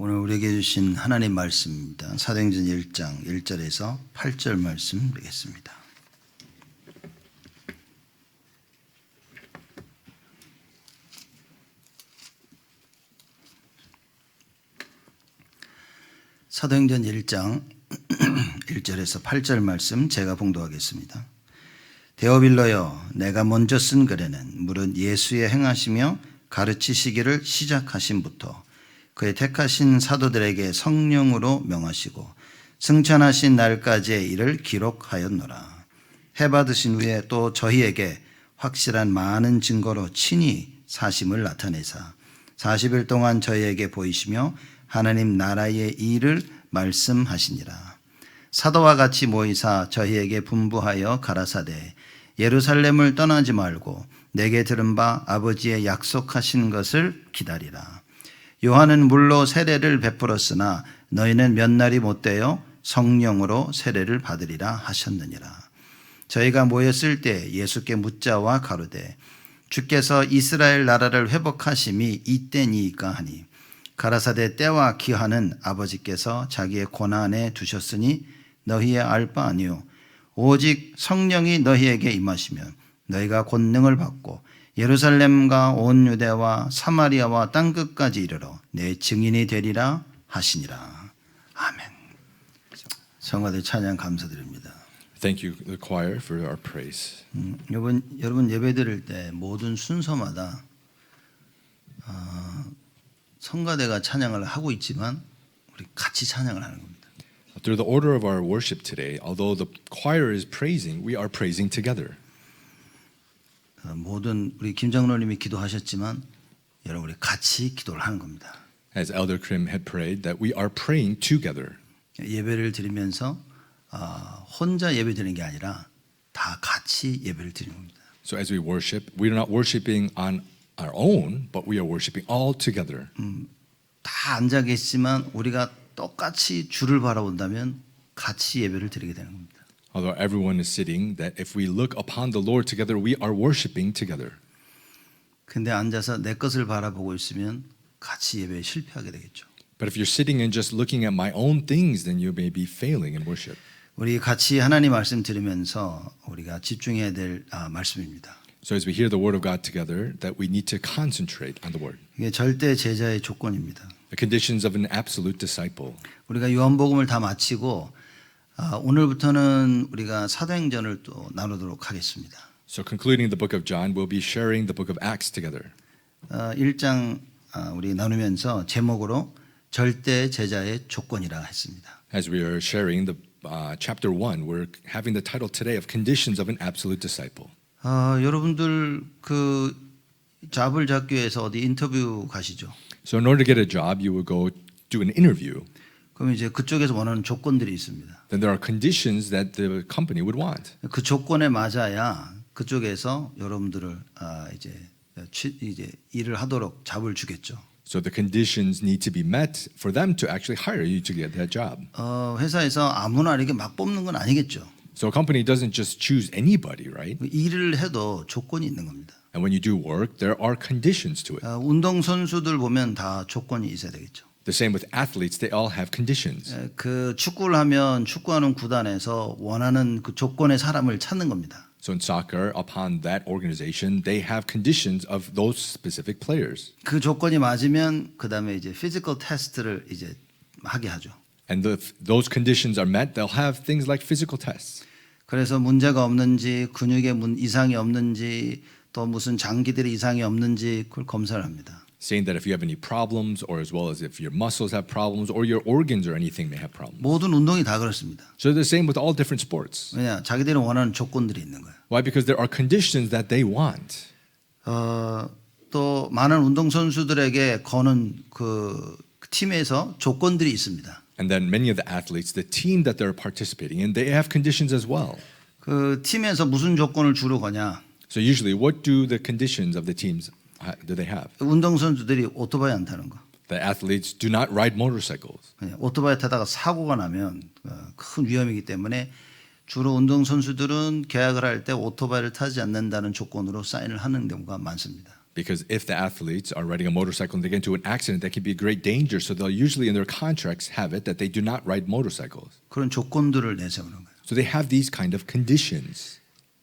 오늘 우리에게 주신 하나님 말씀입니다. 사도행전 1장 1절에서 8절 말씀 드리겠습니다. 사도행전 1장 1절에서 8절 말씀 제가 봉독하겠습니다. 데오빌로여, 내가 먼저 쓴 글에는 물은 예수의 행하시며 가르치시기를 시작하심부터 그의 택하신 사도들에게 성령으로 명하시고 승천하신 날까지의 일을 기록하였노라. 해받으신 후에 또 저희에게 확실한 많은 증거로 친히 사심을 나타내사 40일 동안 저희에게 보이시며 하나님 나라의 일을 말씀하시니라. 사도와 같이 모이사 저희에게 분부하여 가라사대 예루살렘을 떠나지 말고 내게 들은 바 아버지의 약속하신 것을 기다리라. 요한은 물로 세례를 베풀었으나 너희는 몇 날이 못되어 성령으로 세례를 받으리라 하셨느니라. 저희가 모였을 때 예수께 묻자와 가로되 주께서 이스라엘 나라를 회복하심이 이때니이까 하니 가라사대 때와 기한은 아버지께서 자기의 권한에 두셨으니 너희의 알 바 아니요 오직 성령이 너희에게 임하시면 너희가 권능을 받고 예루살렘과 온 유대와 사마리아와 땅끝까지 이르러 내 증인이 되리라 하시니라. 아멘. 성가대 찬양 감사드립니다. Thank you, the choir, for our praise. 여러분 예배 드릴 때 모든 순서마다 성가대가 찬양을 하고 있지만 우리 같이 찬양을 하는 겁니다. Through the order of our worship today, although the choir is praising, we are praising together. 모든 우리 김장로님이 기도하셨지만 여러분 우리 같이 기도를 하는 겁니다. As Elder Krim had prayed, that we are praying together. 예배를 드리면서 혼자 예배 드리는 게 아니라 다 같이 예배를 드리는 겁니다. So as we worship, we are not worshiping on our own, but we are worshiping all together. 다 앉아 계시지만 우리가 똑같이 주를 바라본다면 같이 예배를 드리게 되는 겁니다. Although everyone is sitting, that if we look upon the Lord together, we are worshiping together. 근데 앉아서 내 것을 바라보고 있으면 같이 예배에 실패하게 되겠죠. But if you're sitting and just looking at my own things, then you may be failing in worship. 우리 같이 하나님 말씀 들으면서 우리가 집중해야 될 말씀입니다. So as we hear the word of God together, that we need to concentrate on the word. 이게 절대 제자의 조건입니다. The conditions of an absolute disciple. 우리가 요한복음을 다 마치고 오늘부터는 우리가 사도행전을 또 나누도록 하겠습니다. So concluding the book of John, we'll be sharing the book of Acts together. 1장 우리 나누면서 제목으로 절대 제자의 조건이라 했습니다. As we are sharing the chapter 1, we're having the title today of Conditions of an Absolute Disciple. 여러분들 그 잡을 잡기 위해서 어디 인터뷰 가시죠? So in order to get a job, you will go do an interview. 그럼 이제 그쪽에서 원하는 조건들이 있습니다. Then there are conditions that the company would want. 그 조건에 맞아야 그쪽에서 여러분들을 이제 일을 하도록 잡을 주겠죠. So the conditions need to be met for them to actually hire you to get that job. 회사에서 아무나 이렇게 막 뽑는 건 아니겠죠. So a company doesn't just choose anybody, right? 일을 해도 조건이 있는 겁니다. And when you do work, there are conditions to it. 운동 선수들 보면 다 조건이 있어야 되겠죠. The same with athletes, they all have conditions. 그 축구를 하면 축구하는 구단에서 원하는 그 조건의 사람을 찾는 겁니다. So in soccer, upon that organization, they have conditions of those specific players. 그 조건이 맞으면 그다음에 이제 피지컬 테스트를 이제 하게 하죠. And those conditions are met, they'll have things like physical tests. 그래서 문제가 없는지 근육에 이상이 없는지 또 무슨 장기들의 이상이 없는지 그걸 검사를 합니다. Saying that if you have any problems, or as well as if your muscles have problems, or your organs or anything may have problems. 모든 운동이 다 그렇습니다. So the same with all different sports. 왜냐? 자기들이 원하는 조건들이 있는 거예요. Why? Because there are conditions that they want. 또 많은 운동 선수들에게 거는 그 팀에서 조건들이 있습니다. And then many of the athletes, the team that they're participating in, they have conditions as well. 그 팀에서 무슨 조건을 주로 거냐? So usually, what do the conditions of the teams do they have? 운동 선수들이 오토바이 안 타는 거. The athletes do not ride motorcycles. 오토바이 타다가 사고가 나면 큰 위험이기 때문에 주로 운동 선수들은 계약을 할 때 오토바이를 타지 않는다는 조건으로 사인을 하는 경우가 많습니다. Because if the athletes are riding a motorcycle and they get into an accident, that can be a great danger. So they'll usually in their contracts have it that they do not ride motorcycles. 그런 조건들을 내세우는 거예요. So they have these kind of conditions.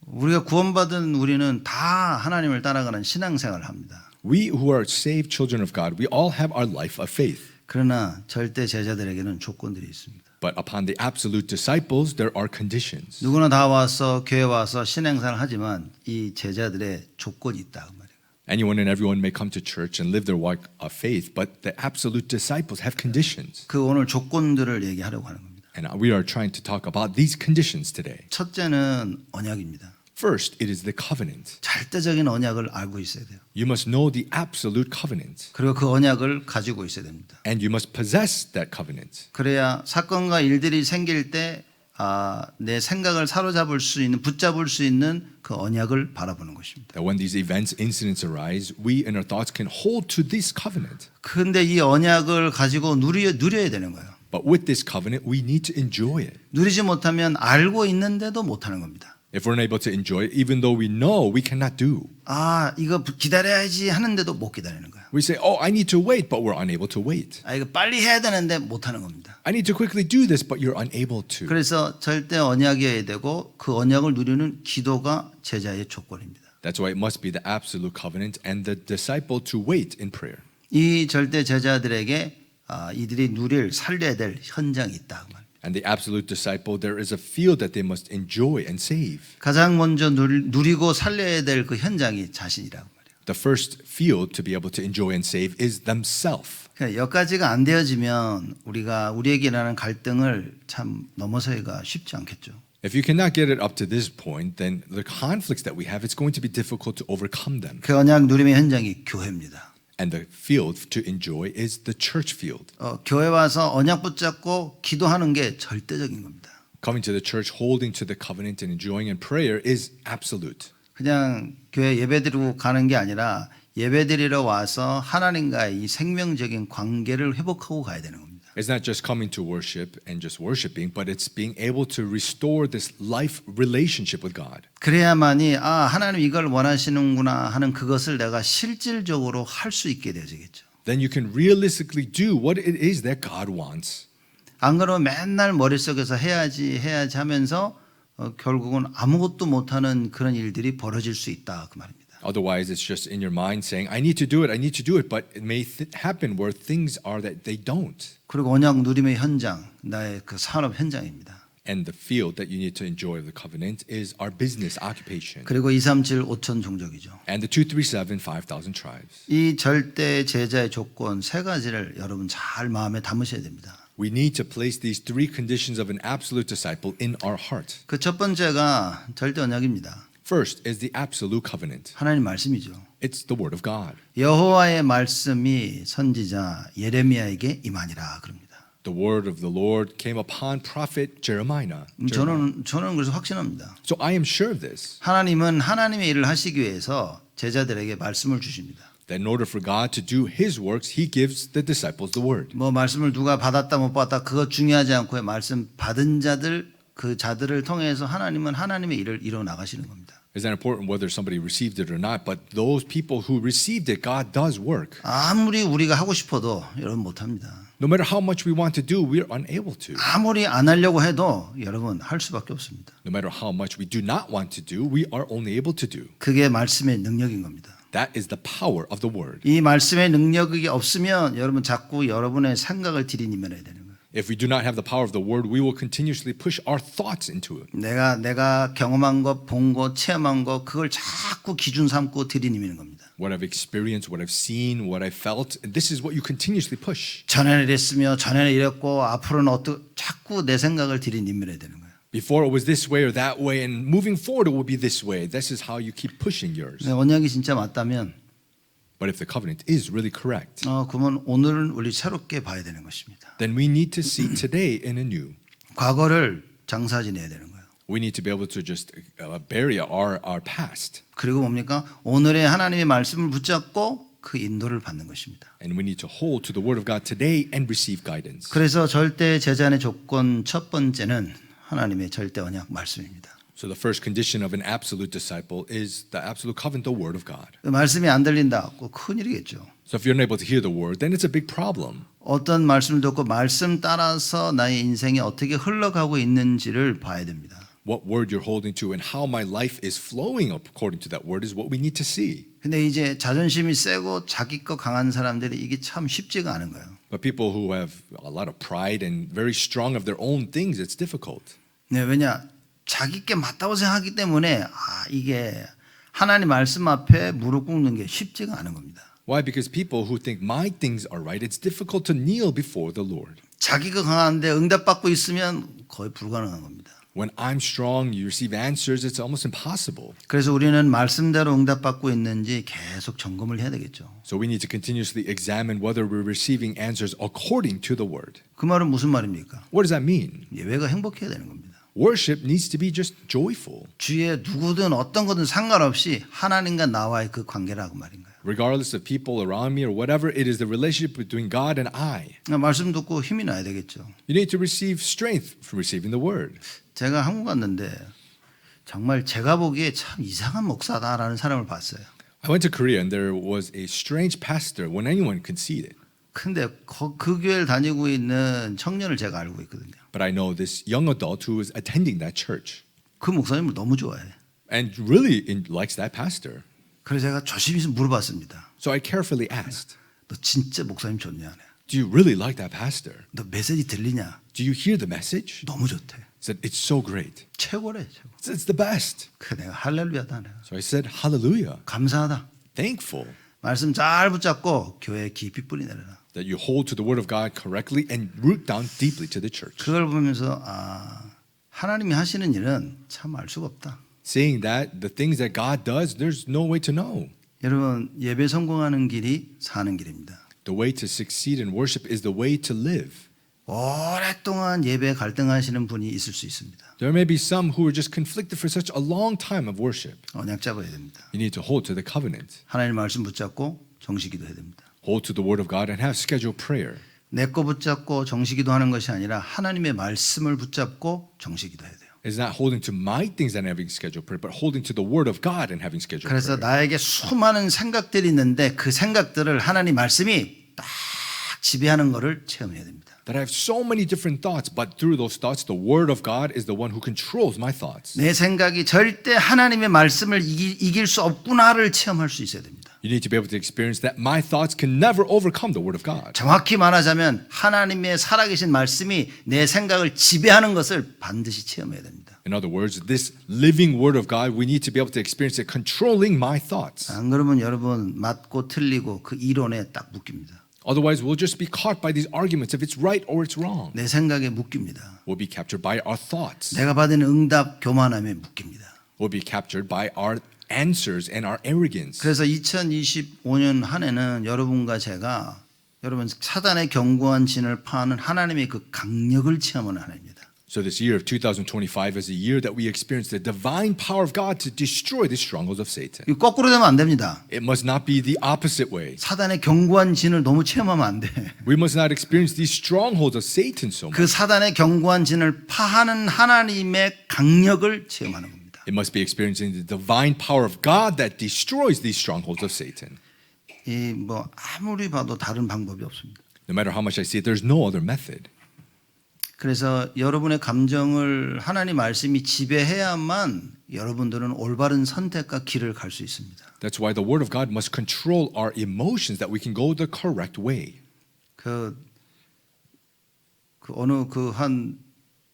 우리가 구원받은 우리는 다 하나님을 따라가는 신앙생활을 합니다. We who are saved children of God, we all have our life of faith. 그러나 절대 제자들에게는 조건들이 있습니다. But upon the absolute disciples, there are conditions. 누구나 다 와서 교회 와서 신앙생활을 하지만 이 제자들의 조건이 있다 그 말이에요. Anyone and everyone may come to church and live their walk of faith, but the absolute disciples have conditions. 그 오늘 조건들을 얘기하려고 하는 겁니다. And we are trying to talk about these conditions today. 첫째는 언약입니다. First, it is the covenant. 절대적인 언약을 알고 있어야 돼요. You must know the absolute covenant, 그리고 그 언약을 가지고 있어야 됩니다. and you must possess that covenant. 그래야 사건과 일들이 생길 때 내 생각을 사로잡을 수 있는 붙잡을 수 있는 그 언약을 바라보는 것입니다. That when these events, incidents arise, we in our thoughts can hold to this covenant. 그런데 이 언약을 가지고 누려야 되는 거예요. But with this covenant, we need to enjoy it. 누리지 못하면 알고 있는데도 못하는 겁니다. If we're unable to enjoy it, even though we know, we cannot do. 이거 기다려야지 하는데도 못 기다리는 거예요. We say, oh, I need to wait, but we're unable to wait. 이거 빨리 해야 되는데 못하는 겁니다. I need to quickly do this, but you're unable to. 그래서 절대 언약이어야 되고 그 언약을 누리는 기도가 제자의 조건입니다. That's why it must be the absolute covenant and the disciple to wait in prayer. 이 절대 제자들에게 이들이 살려야 될 현장이 있다 그 말입니다. And the absolute disciple, there is a field that they must enjoy and save. 가장 먼저 누리고 살려야 될 그 현장이 자신이라고 말이에요. The first field to be able to enjoy and save is themselves. 그러니까 여기까지가 안 되어지면 우리에게 일어나는 갈등을 참 넘어서기가 쉽지 않겠죠. If you cannot get it up to this point, then the conflicts that we have, it's going to be difficult to overcome them. 그 언약 누림의 현장이 교회입니다. And the field to enjoy is the church field. 교회 와서 언약 붙잡고 기도하는 게 절대적인 겁니다. Coming to the church, holding to the covenant and enjoying in prayer is absolute. 그냥 교회 예배드리고 가는 게 아니라 예배드리러 와서 하나님과의 이 생명적인 관계를 회복하고 가야 되는 겁니다. It's not just coming to worship and just worshiping, but it's being able to restore this life relationship with God. 그래야만이 하나님 이걸 원하시는구나 하는 그것을 내가 실질적으로 할 수 있게 되어지겠죠. Then you can realistically do what it is that God wants. 안 그러면 맨날 머릿속에서 해야지 하면서 결국은 아무것도 못하는 그런 일들이 벌어질 수 있다 그 말입니다. Otherwise, it's just in your mind saying, I need to do it, but it may happen where things are that they don't. 그리고 언약 누림의 현장, 나의 그 산업 현장입니다. And the field that you need to enjoy of the covenant is our business occupation. 그리고 237 5천 종족이죠. And the 237, 5,000 tribes. 이 절대 제자의 조건 세 가지를 여러분 잘 마음에 담으셔야 됩니다. We need to place these three conditions of an absolute disciple in our heart. 그 첫 번째가 절대 언약입니다. First is the absolute covenant. 하나님 말씀이죠. It's the word of God. 여호와의 말씀이 선지자 예레미야에게 임하니라 그럽니다. The word of the Lord came upon prophet Jeremiah. 저는 그래서 확신합니다. So I am sure of this. 하나님은 하나님의 일을 하시기 위해서 제자들에게 말씀을 주십니다. That in order for God to do His works, He gives the disciples the word. 말씀을 누가 받았다 못 받았다 그거 중요하지 않고 말씀 받은 자들 그 자들을 통해서 하나님은 하나님의 일을 이뤄 나가시는 겁니다. It's not important whether somebody received it or not, but those people who received it, God does work. 아무리 우리가 하고 싶어도 여러분 못합니다. No matter how much we want to do, we are unable to. 아무리 안 하려고 해도 여러분 할 수밖에 없습니다. No matter how much we do not want to do, we are only able to do. 그게 말씀의 능력인 겁니다. That is the power of the word. 이 말씀의 능력이 없으면 여러분 자꾸 여러분의 생각을 들이밀어야 되는 거예요. If we do not have the power of the word, we will continuously push our thoughts into it. 내가 경험한 것, 본 것, 체험한 것 그걸 자꾸 기준 삼고 들이밀는 겁니다. What I've experienced, what I've seen, what I felt, this is what you continuously push. 전에는 이랬으며 전에는 이랬고 앞으로는 자꾸 내 생각을 들이밀어야 되는 거예요. Before it was this way or that way, and moving forward it will be this way. This is how you keep pushing yours. 언약이 진짜 맞다면 But if the covenant is really correct, 그러면 오늘은 우리 새롭게 봐야 되는 것입니다. then we need to see today in a new. 과거를 장사 지내야 되는 거예요. We need to be able to just bury our past. 그리고 뭡니까? 오늘의 하나님의 말씀을 붙잡고 그 인도를 받는 것입니다. And we need to hold to the word of God today and receive guidance. 그래서 절대 제자의 조건 첫 번째는 하나님의 절대 언약 말씀입니다. So the first condition of an absolute disciple is the absolute covenant, the word of God. 말씀이 안 들린다. 큰일이겠죠. So if you're unable to hear the word, then it's a big problem. 어떤 말씀을 듣고 말씀 따라서 나의 인생이 어떻게 흘러가고 있는지를 봐야 됩니다. What word you're holding to and how my life is flowing according to that word is what we need to see. 근데 이제 자존심이 세고 자기 거 강한 사람들이 이게 참 쉽지가 않은 거예요. But people who have a lot of pride and very strong of their own things, it's difficult. 네, 왜냐? 자기 게 맞다고 생각하기 때문에 이게 하나님 말씀 앞에 무릎 꿇는 게 쉽지가 않은 겁니다. Why? Because people who think my things are right, it's difficult to kneel before the Lord. 자기가 강한데 응답받고 있으면 거의 불가능한 겁니다. When I'm strong, you receive answers, it's almost impossible. 그래서 우리는 말씀대로 응답받고 있는지 계속 점검을 해야 되겠죠. So we need to continuously examine whether we're receiving answers according to the word. 그 말은 무슨 말입니까? What does that mean? 예배가 행복해야 되는 겁니다. Worship needs to be just joyful. 주위에 누구든 어떤 거든 상관없이 하나님과 나와의 그 관계라고 말인 거예요. Regardless of people around me or whatever, it is the relationship between God and I. 말씀 듣고 힘이 나야 되겠죠. You need to receive strength from receiving the word. 제가 한국 갔는데 정말 제가 보기에 참 이상한 목사다라는 사람을 봤어요. I went to Korea and there was a strange pastor when anyone could see it. 근데 그 교회를 다니고 있는 청년을 제가 알고 있거든요. But I know this young adult who is attending that church 그 목사님을 너무 좋아해. and really likes that pastor. 그래서 제가 조심히 물어봤습니다. So I carefully asked, 너 진짜 목사님 좋냐? do you really like that pastor? 너 메시지 들리냐? Do you hear the message? 너무 좋대. He said, it's so great. 최고래 최고. It's the best. 그 내가 할렐루야다. 내가. So I said, hallelujah. 감사하다. Thankful 말씀 잘 붙잡고 교회에 깊이 뿌리 내려라. that you hold to the word of God correctly and root down deeply to the church. 그걸 보면서 하나님이 하시는 일은 참 알 수가 없다. Saying that the things that God does, there's no way to know. 여러분 예배 성공하는 길이 사는 길입니다. The way to succeed in worship is the way to live. 오랫동안 예배 갈등하시는 분이 있을 수 있습니다. There may be some who are just conflicted for such a long time of worship. 언약 잡아야 됩니다. You need to hold to the covenant. 하나님 말씀 붙잡고 정식기도 해야 됩니다. Hold to the word of God and have scheduled prayer. 내 거 붙잡고 정식기도 하는 것이 아니라 하나님의 말씀을 붙잡고 정식기도 해야 돼요. It's not holding to my things and having scheduled prayer, but holding to the word of God and having scheduled 그래서 prayer. 나에게 수많은 생각들이 있는데 그 생각들을 하나님 말씀이 딱 지배하는 것을 체험해야 됩니다. That I have so many different thoughts, but through those thoughts, the word of God is the one who controls my thoughts. 내 생각이 절대 하나님의 말씀을 이길 수 없구나를 체험할 수 있어야 됩니다. You need to be able to experience that my thoughts can never overcome the word of God. 정확히 말하자면 하나님의 살아계신 말씀이 내 생각을 지배하는 것을 반드시 체험해야 됩니다. In other words, this living word of God, we need to be able to experience it controlling my thoughts. 안 그러면 여러분 맞고 틀리고 그 이론에 딱 묶입니다. Otherwise, we'll just be caught by these arguments if it's right or it's wrong. 내 생각에 묶입니다. We'll be captured by our thoughts. 내가 받은 응답 교만함에 묶입니다. We'll be captured by our answers and our arrogance. 그래서 2025년 한 해는 여러분과 제가 여러분 사단의 견고한 진을 파는 하나님의 그 강력을 체험하는 한 해입니다. So this year of 2025 is a year that we experience the divine power of God to destroy the strongholds of Satan. 이거 거꾸로 되면 안 됩니다. It must not be the opposite way. 사단의 견고한 진을 너무 체험하면 안 돼. We must not experience these strongholds of Satan so much. 그 사단의 견고한 진을 파하는 하나님의 강력을 체험하는 겁니다. It must be experiencing the divine power of God that destroys these strongholds of Satan. 이 뭐 아무리 봐도 다른 방법이 없습니다. No matter how much I see it, there's no other method. 그래서 여러분의 감정을 하나님 말씀이 지배해야만 여러분들은 올바른 선택과 길을 갈 수 있습니다. That's why the word of God must control our emotions that we can go the correct way. 그 어느 그 한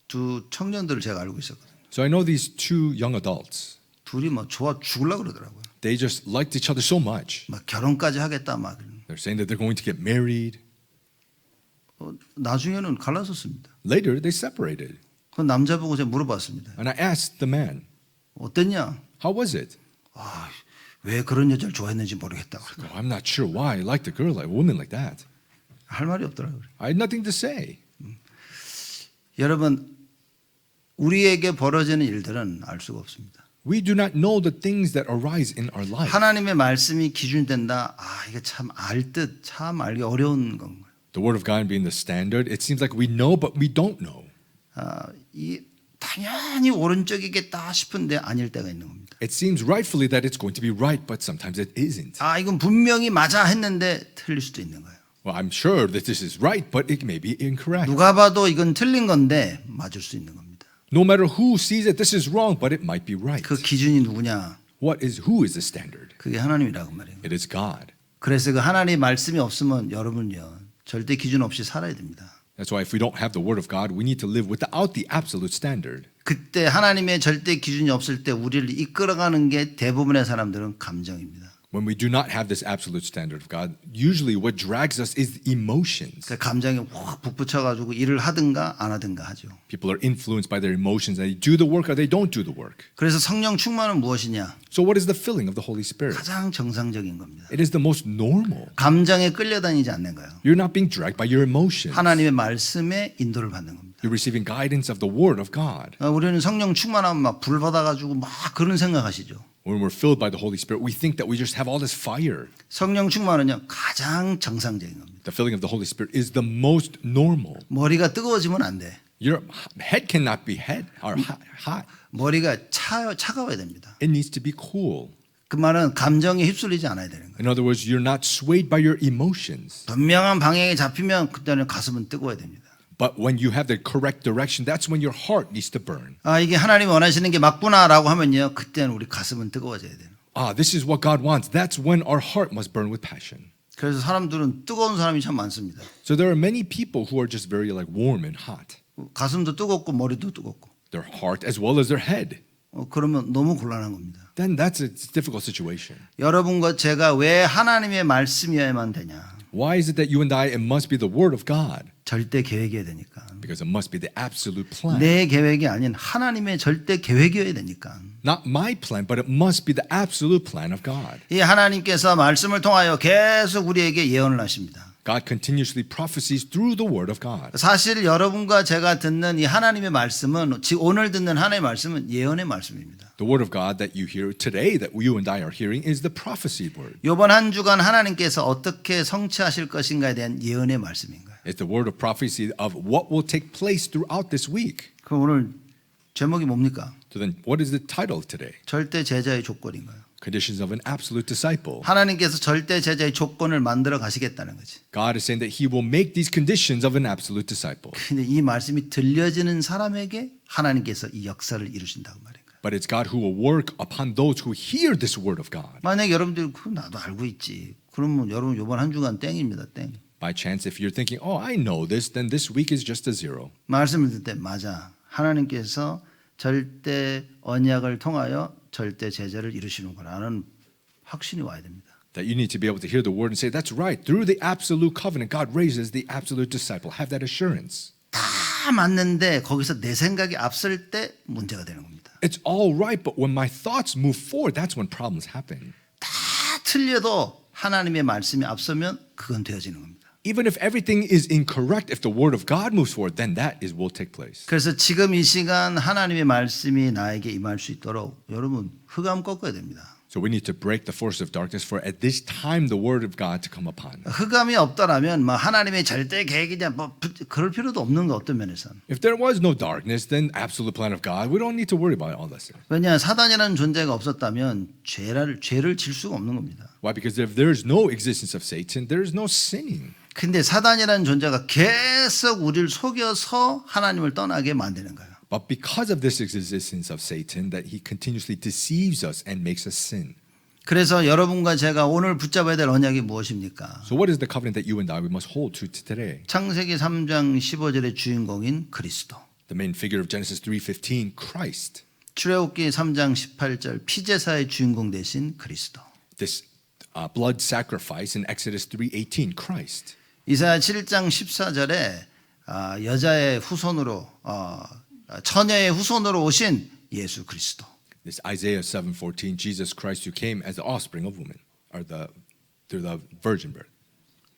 두 청년들을 제가 알고 있었거든요. So I know these two young adults. 둘이 뭐 좋아 죽으려고 그러더라고요. They just liked each other so much. 막 결혼까지 하겠다 막. They're saying that they're going to get married. 나중에는 갈라섰습니다. Later, they separated. 그 남자 보고 제가 물어봤습니다. And I asked the man, 어땠냐? how was it? 왜 그런 여자를 좋아했는지 모르겠다고. Oh, I'm not sure why I liked a girl, like a woman like that. 할 말이 없더라고요. I had nothing to say. 여러분 우리에게 벌어지는 일들은 알 수가 없습니다. We do not know the things that arise in our life. 하나님의 말씀이 기준된다. 이게 참 알 듯 참 알기 어려운 건가요? The word of God being the standard, it seems like we know, but we don't know. 이 당연히 오른쪽이겠다 싶은데 아닐 때가 있는 겁니다. It seems rightfully that it's going to be right, but sometimes it isn't. 아, 이건 분명히 맞아 했는데 틀릴 수도 있는 거예요. Well, I'm sure that this is right, but it may be incorrect. 누가 봐도 이건 틀린 건데 맞을 수 있는 겁니다. No matter who sees it, this is wrong, but it might be right. 그 기준이 누구냐? Who is the standard? 그게 하나님이라고 말이에요. It is God. 그래서 그 하나님의 말씀이 없으면 여러분요 절대 기준 없이 살아야 됩니다. That's why if we don't have the word of God, we need to live without the absolute standard. 그때 하나님의 절대 기준이 없을 때 우리를 이끌어가는 게 대부분의 사람들은 감정입니다. When we do not have this absolute standard of God, usually what drags us is emotions. 그 감정에 확 북붙여가지고 일을 하든가 안 하든가 하죠. People are influenced by their emotions. They do the work or they don't do the work. 그래서 성령 충만은 무엇이냐? So what is the filling of the Holy Spirit? 가장 정상적인 겁니다. It is the most normal. 감정에 끌려다니지 않는 거예요. You're not being dragged by your emotions. 하나님의 말씀에 인도를 받는 겁니다. You're receiving guidance of the word of God. 우리는 성령 충만하면 막 불 받아가지고 막 그런 생각하시죠. When we're filled by the Holy Spirit, we think that we just have all this fire. 성령 충만은요 가장 정상적인 겁니다. The filling of the Holy Spirit is the most normal. 머리가 뜨거워지면 안 돼. Your head cannot be hot. 머리가 차가워야 됩니다. It needs to be cool. 그 말은 감정에 휩쓸리지 않아야 되는 거예요. In other words, you're not swayed by your emotions. 분명한 방향에 잡히면 그때는 가슴은 뜨거워야 됩니다. But when you have the correct direction, that's when your heart needs to burn. 아, 이게 하나님이 원하시는 게 맞구나라고 하면요. 그때는 우리 가슴은 뜨거워져야 돼요. This is what God wants. That's when our heart must burn with passion. 그래서 사람들은 뜨거운 사람이 참 많습니다. So there are many people who are just very like warm and hot. 가슴도 뜨겁고 머리도 뜨겁고. Their heart as well as their head. 그러면 너무 곤란한 겁니다. Then that's a difficult situation. 여러분과 제가 왜 하나님의 말씀이어야만 되냐? Why is it that you and I, it must be the word of God? 절대 계획이어야 되니까. Because it must be the absolute plan. 내 계획이 아닌 하나님의 절대 계획이어야 되니까. Not my plan, but it must be the absolute plan of God. 이 하나님께서 말씀을 통하여 계속 우리에게 예언을 하십니다. God continuously prophesies through the word of God. 사실 여러분과 제가 듣는 이 하나님의 말씀은 오늘 듣는 하나님의 말씀은 예언의 말씀입니다. The word of God that you hear today, that you and I are hearing, is the prophesied word. 이번 한 주간 하나님께서 어떻게 성취하실 것인가에 대한 예언의 말씀인 거예요. It's the word of prophecy of what will take place throughout this week. 그럼 오늘 제목이 뭡니까? So then, what is the title today? 절대 제자의 조건인가요? Conditions of an absolute disciple. 하나님께서 절대 제자의 조건을 만들어 가시겠다는 거지. God is saying that He will make these conditions of an absolute disciple. 근데 이 말씀이 들려지는 사람에게 하나님께서 이 역사를 이루신다고 말인 거예요. But it's God who will work upon those who hear this word of God. 만약에 여러분들이 그거 나도 알고 있지. 그러면 여러분 이번 한 주간 땡입니다. 땡. By chance, if you're thinking, oh, I know this, then this week is just a zero. 말씀을 듣을 때 맞아. 하나님께서 절대 언약을 통하여 절대 제자를 이루시는구나라는 확신이 와야 됩니다. That you need to be able to hear the word and say, that's right. Through the absolute covenant, God raises the absolute disciple. Have that assurance. 다 맞는데 거기서 내 생각이 앞설 때 문제가 되는 겁니다. It's all right, but when my thoughts move forward, that's when problems happen. 다 틀려도 하나님의 말씀이 앞서면 그건 되어지는 겁니다. Even if everything is incorrect, if the word of God moves forward, then that will take place. 그래서 지금 이 시간 하나님의 말씀이 나에게 임할 수 있도록 여러분 흑암 꺾어야 됩니다. So we need to break the force of darkness for at this time the word of God to come upon. 흑암이 없더라면 뭐 하나님의 절대 계획이냐 뭐 그럴 필요도 없는 거 어떤 면에서는. If there was no darkness, then absolute plan of God, we don't need to worry about all this. 왜냐 사단이라는 존재가 없었다면 죄를 질 수가 없는 겁니다. Why? Because if there is no existence of Satan, there is no sinning. 근데 사단이라는 존재가 계속 우리를 속여서 하나님을 떠나게 만드는 거예요. But because of this existence of Satan, that he continuously deceives us and makes us sin. 그래서 여러분과 제가 오늘 붙잡아야 될 언약이 무엇입니까? So what is the covenant that you and I we must hold to today? 창세기 3장 15절의 주인공인 그리스도. The main figure of Genesis 3:15, Christ. 출애굽기 3장 18절 피제사의 주인공 되신 그리스도. This blood sacrifice in Exodus 3:18, Christ. 이사야 7장 14절에 여자의 후손으로 처녀의 후손으로 오신 예수 그리스도. This Isaiah 7:14, Jesus Christ who came as the offspring of woman, or through the virgin birth.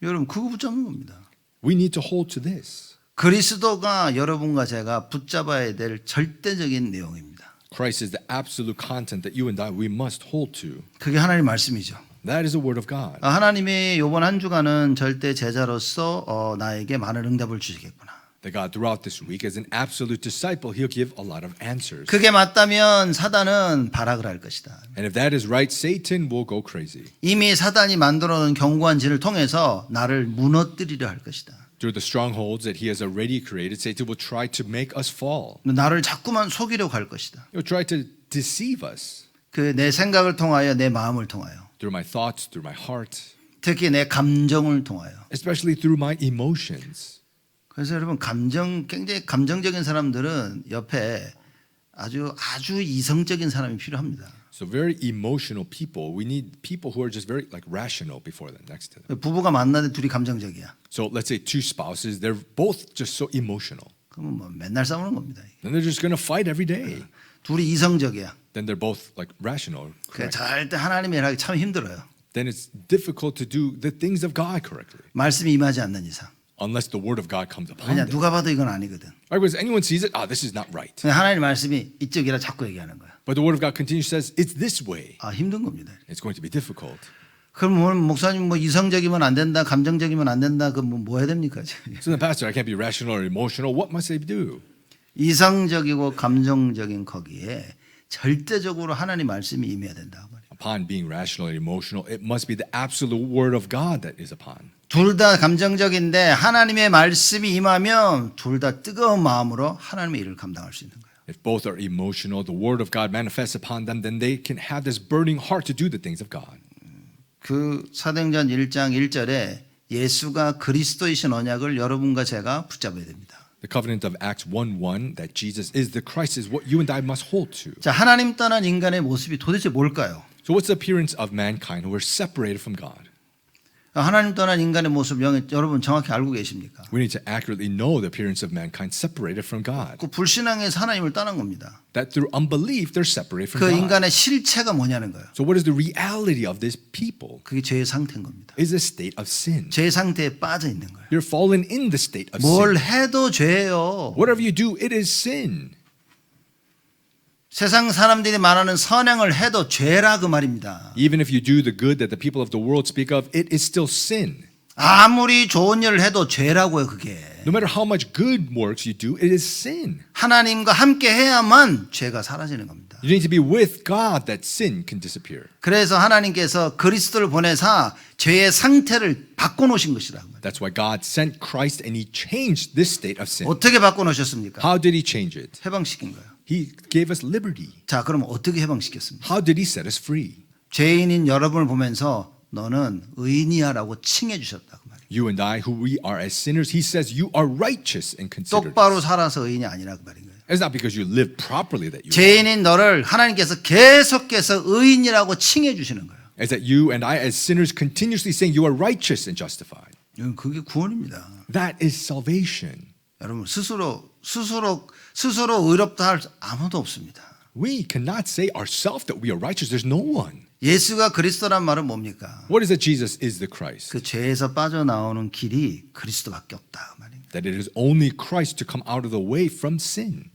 여러분 그거 붙잡는 겁니다. We need to hold to this. 그리스도가 여러분과 제가 붙잡아야 될 절대적인 내용입니다. Christ is the absolute content that you and I we must hold to. 그게 하나님 말씀이죠. That is the word of God. 하나님이 이번 한 주간은 절대 제자로서 나에게 많은 응답을 주시겠구나. That God throughout this week, as an absolute disciple, He'll give a lot of answers. 그게 맞다면 사단은 발악을 할 것이다. And if that is right, Satan will go crazy. 이미 사단이 만들어 놓은 견고한 진을 통해서 나를 무너뜨리려 할 것이다. Through the strongholds that he has already created, Satan will try to make us fall. 나를 자꾸만 속이려고 할 것이다. He'll try to deceive us 그 내 생각을 통하여 내 마음을 통하여 through my thoughts, through my heart, 특히 내 감정을 통하여. especially through my emotions. 그래서 여러분 굉장히 감정적인 사람들은 옆에 아주 이성적인 사람이 필요합니다. So very emotional people, we need people who are just very like rational before them, next to them. 부부가 만나는데 둘이 감정적이야. So let's say two spouses, they're both just so emotional. 그러면 뭐 맨날 싸우는 겁니다. Then they're just going to fight every day. 둘이 이성적이야. Then they're both like rational. 그 Correct. 절대 하나님의 일하기 참 힘들어요. Then it's difficult to do the things of God correctly 말씀이 임하지 않는 이상. unless the word of God comes upon 그냥 them. 누가 봐도 이건 아니거든. Right? Because anyone sees it, this is not right. 그냥 하나님 말씀이 이쪽이라 자꾸 얘기하는 거야. But the word of God continues says it's this way. 힘든 겁니다. It's going to be difficult. 그럼 오늘 목사님 뭐 이성적이면 안 된다, 감정적이면 안 된다, 그 뭐 해야 됩니까? So then, pastor, I can't be rational or emotional. What must I do? 이성적이고 감정적인 거기에 절대적으로 하나님 말씀이 임해야 된다. Upon being rational and emotional, it must be the absolute word of God that is upon. 둘 다 감정적인데 하나님의 말씀이 임하면 둘 다 뜨거운 마음으로 하나님의 일을 감당할 수 있는 거예요. If both are emotional, the word of God manifests upon them, then they can have this burning heart to do the things of God. 그 사도행전 1장 1절에 예수가 그리스도이신 언약을 여러분과 제가 붙잡아야 됩니다. The covenant of Acts 1:1 that Jesus is the Christ is what you and I must hold to. 자, 하나님 떠난 인간의 모습이 도대체 뭘까요? So what's the appearance of mankind who are separated from God? 하나님 떠난 인간의 모습 여러분 정확히 알고 계십니까? We need to accurately know the appearance of mankind separated from God. 그 불신앙에서 하나님을 떠난 겁니다. That through unbelief they're separated from 그 God. 인간의 실체가 뭐냐는 거예요. So what is the reality of this people? 그게 죄의 상태인 겁니다. Is a state of sin. 죄의 상태에 빠져 있는 거예요. You're fallen in the state of 뭘 sin. 해도 죄예요. Whatever you do, it is sin. 세상 사람들이 말하는 선행을 해도 죄라 그 말입니다. Even if you do the good that the people of the world speak of, it is still sin. 아무리 좋은 일을 해도 죄라고요, 그게. No matter how much good works you do, it is sin. 하나님과 함께 해야만 죄가 사라지는 겁니다. You need to be with God that sin can disappear. 그래서 하나님께서 그리스도를 보내사 죄의 상태를 바꿔놓으신 것이라고. That's why God sent Christ and He changed this state of sin. 어떻게 바꿔놓으셨습니까? How did He change it? 해방시킨 거예요. He gave us liberty. 자, 그럼 어떻게 해방시켰습니까? How did He set us free? 죄인인 여러분을 보면서 너는 의인이야라고 칭해 주셨다 그 말이에요. You and I, who we are as sinners, He says you are righteous and considered. 똑바로 살아서 의인이 아니라 그 말인 거예요. It's not because you live properly that you are. 죄인인 너를 하나님께서 계속해서 의인이라고 칭해 주시는 거예요. It's that you and I as sinners continuously saying you are righteous and justified. 그게 구원입니다. That is salvation. 여러분 스스로 의롭다 할 아무도 없습니다. We cannot say ourselves that we are righteous. There's no one. 예수가 그리스도란 말은 뭡니까? What is that Jesus is the Christ? 그 죄에서 빠져나오는 길이 그리스도밖에 없다 그 말입니다. That it is only Christ to come out of the way from sin.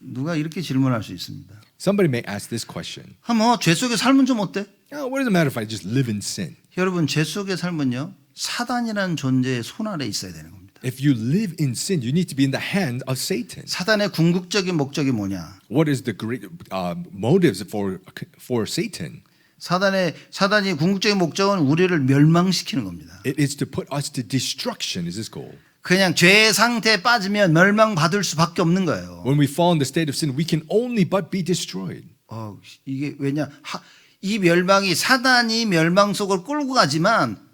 누가 이렇게 질문할 수 있습니다. Somebody may ask this question. 죄 속에 살면 좀 어때? What does it matter if I just live in sin? 여러분 죄 속에 살면요 사단이라는 존재의 손 아래 있어야 되는 겁니다. If you live in sin, you need to be in the hand of Satan. 사단의 궁극적인 목적이 뭐냐? What is the great motives for Satan? 사단이 궁극적인 목적은 우리를 멸망시키는 겁니다. It is to put us to destruction. Is his goal? 그냥 죄의 상태에 빠지면 멸망받을 수밖에 없는 거예요. When we fall in the state of sin, we can only but be destroyed. 이게 왜냐? 이 멸망이 사단이 멸망 속을 끌고 가지만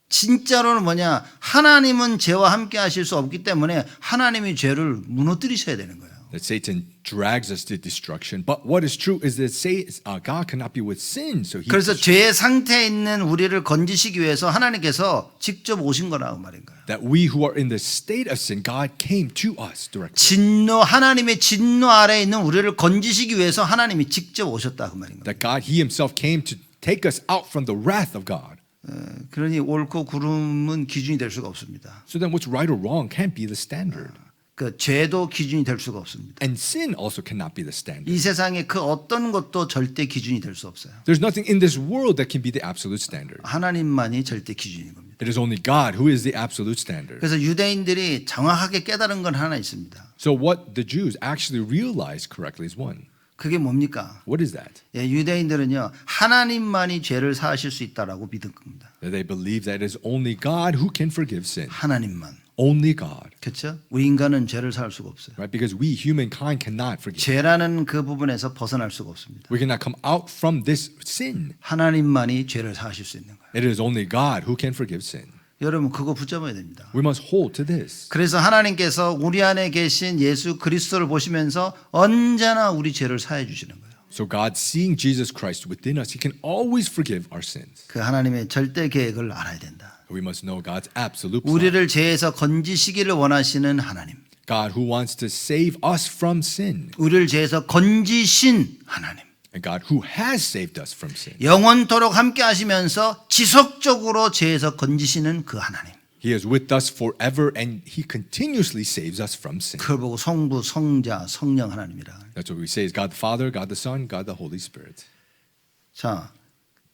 진짜로는 뭐냐? 하나님은 죄와 함께 하실 수 없기 때문에 하나님이 죄를 무너뜨리셔야 되는 거예요. That Satan drags us to destruction. But what is true is that God cannot be with sin. So he 그래서 죄의 상태에 있는 우리를 건지시기 위해서 하나님께서 직접 오신 거라고 말인 거예요. that we who are in the state of sin, God came to us directly. 하나님의 진노 아래에 있는 우리를 건지시기 위해서 하나님이 직접 오셨다 그 말인 거예요. That God, He Himself came to take us out from the wrath of God. 그러니 옳고 그름은 기준이 될 수가 없습니다. So then what's right or wrong can't be the standard. 그 죄도 기준이 될 수가 없습니다. And sin also cannot be the standard. 이 세상에 그 어떤 것도 절대 기준이 될 수 없어요. There's nothing in this world that can be the absolute standard. 하나님만이 절대 기준인 겁니다. It is only God who is the absolute standard. 그래서 유대인들이 정확하게 깨달은 건 하나 있습니다. So what the Jews actually realized correctly is one. 그게 뭡니까? What is that? 예, 유대인들은요 하나님만이 죄를 사하실 수 있다라고 믿은 겁니다. That they believe that it is only God who can forgive sin. 하나님만. Only God. 그렇죠? 우리 인간은 죄를 사할 수가 없어요. Right? Because we humankind cannot forgive. 죄라는 그 부분에서 벗어날 수가 없습니다. We cannot come out from this sin. 하나님만이 죄를 사하실 수 있는 거예요. It is only God who can forgive sin. 여러분 그거 붙잡아야 됩니다. We must hold to this. 그래서 하나님께서 우리 안에 계신 예수 그리스도를 보시면서 언제나 우리 죄를 사해 주시는 거예요. So God, seeing Jesus Christ within us, He can always forgive our sins. 그 하나님의 절대 계획을 알아야 된다. We must know God's absolute plan. 우리를 죄에서 건지시기를 원하시는 하나님. God who wants to save us from sin. 우리를 죄에서 건지신 하나님. And God who has saved us from sin. 영원토록 함께 하시면서 지속적으로 죄에서 건지시는 그 하나님. He is with us forever and He continuously saves us from sin. 그걸 보고 성부, 성자, 성령 하나님이라. That's what we say is God the Father, God the Son, God the Holy Spirit. 자,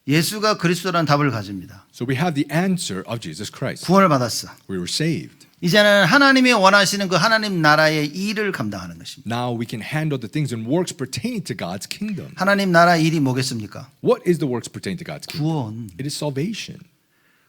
예수가 그리스도라는 답을 가집니다. So we have the answer of Jesus Christ. 구원을 받았어. We were saved. 이제는 하나님이 원하시는 그 하나님 나라의 일을 감당하는 것입니다. Now we can handle the things and works pertaining to God's kingdom. 하나님 나라 일이 뭐겠습니까? What is the works pertaining to God's kingdom? 구원. It is salvation.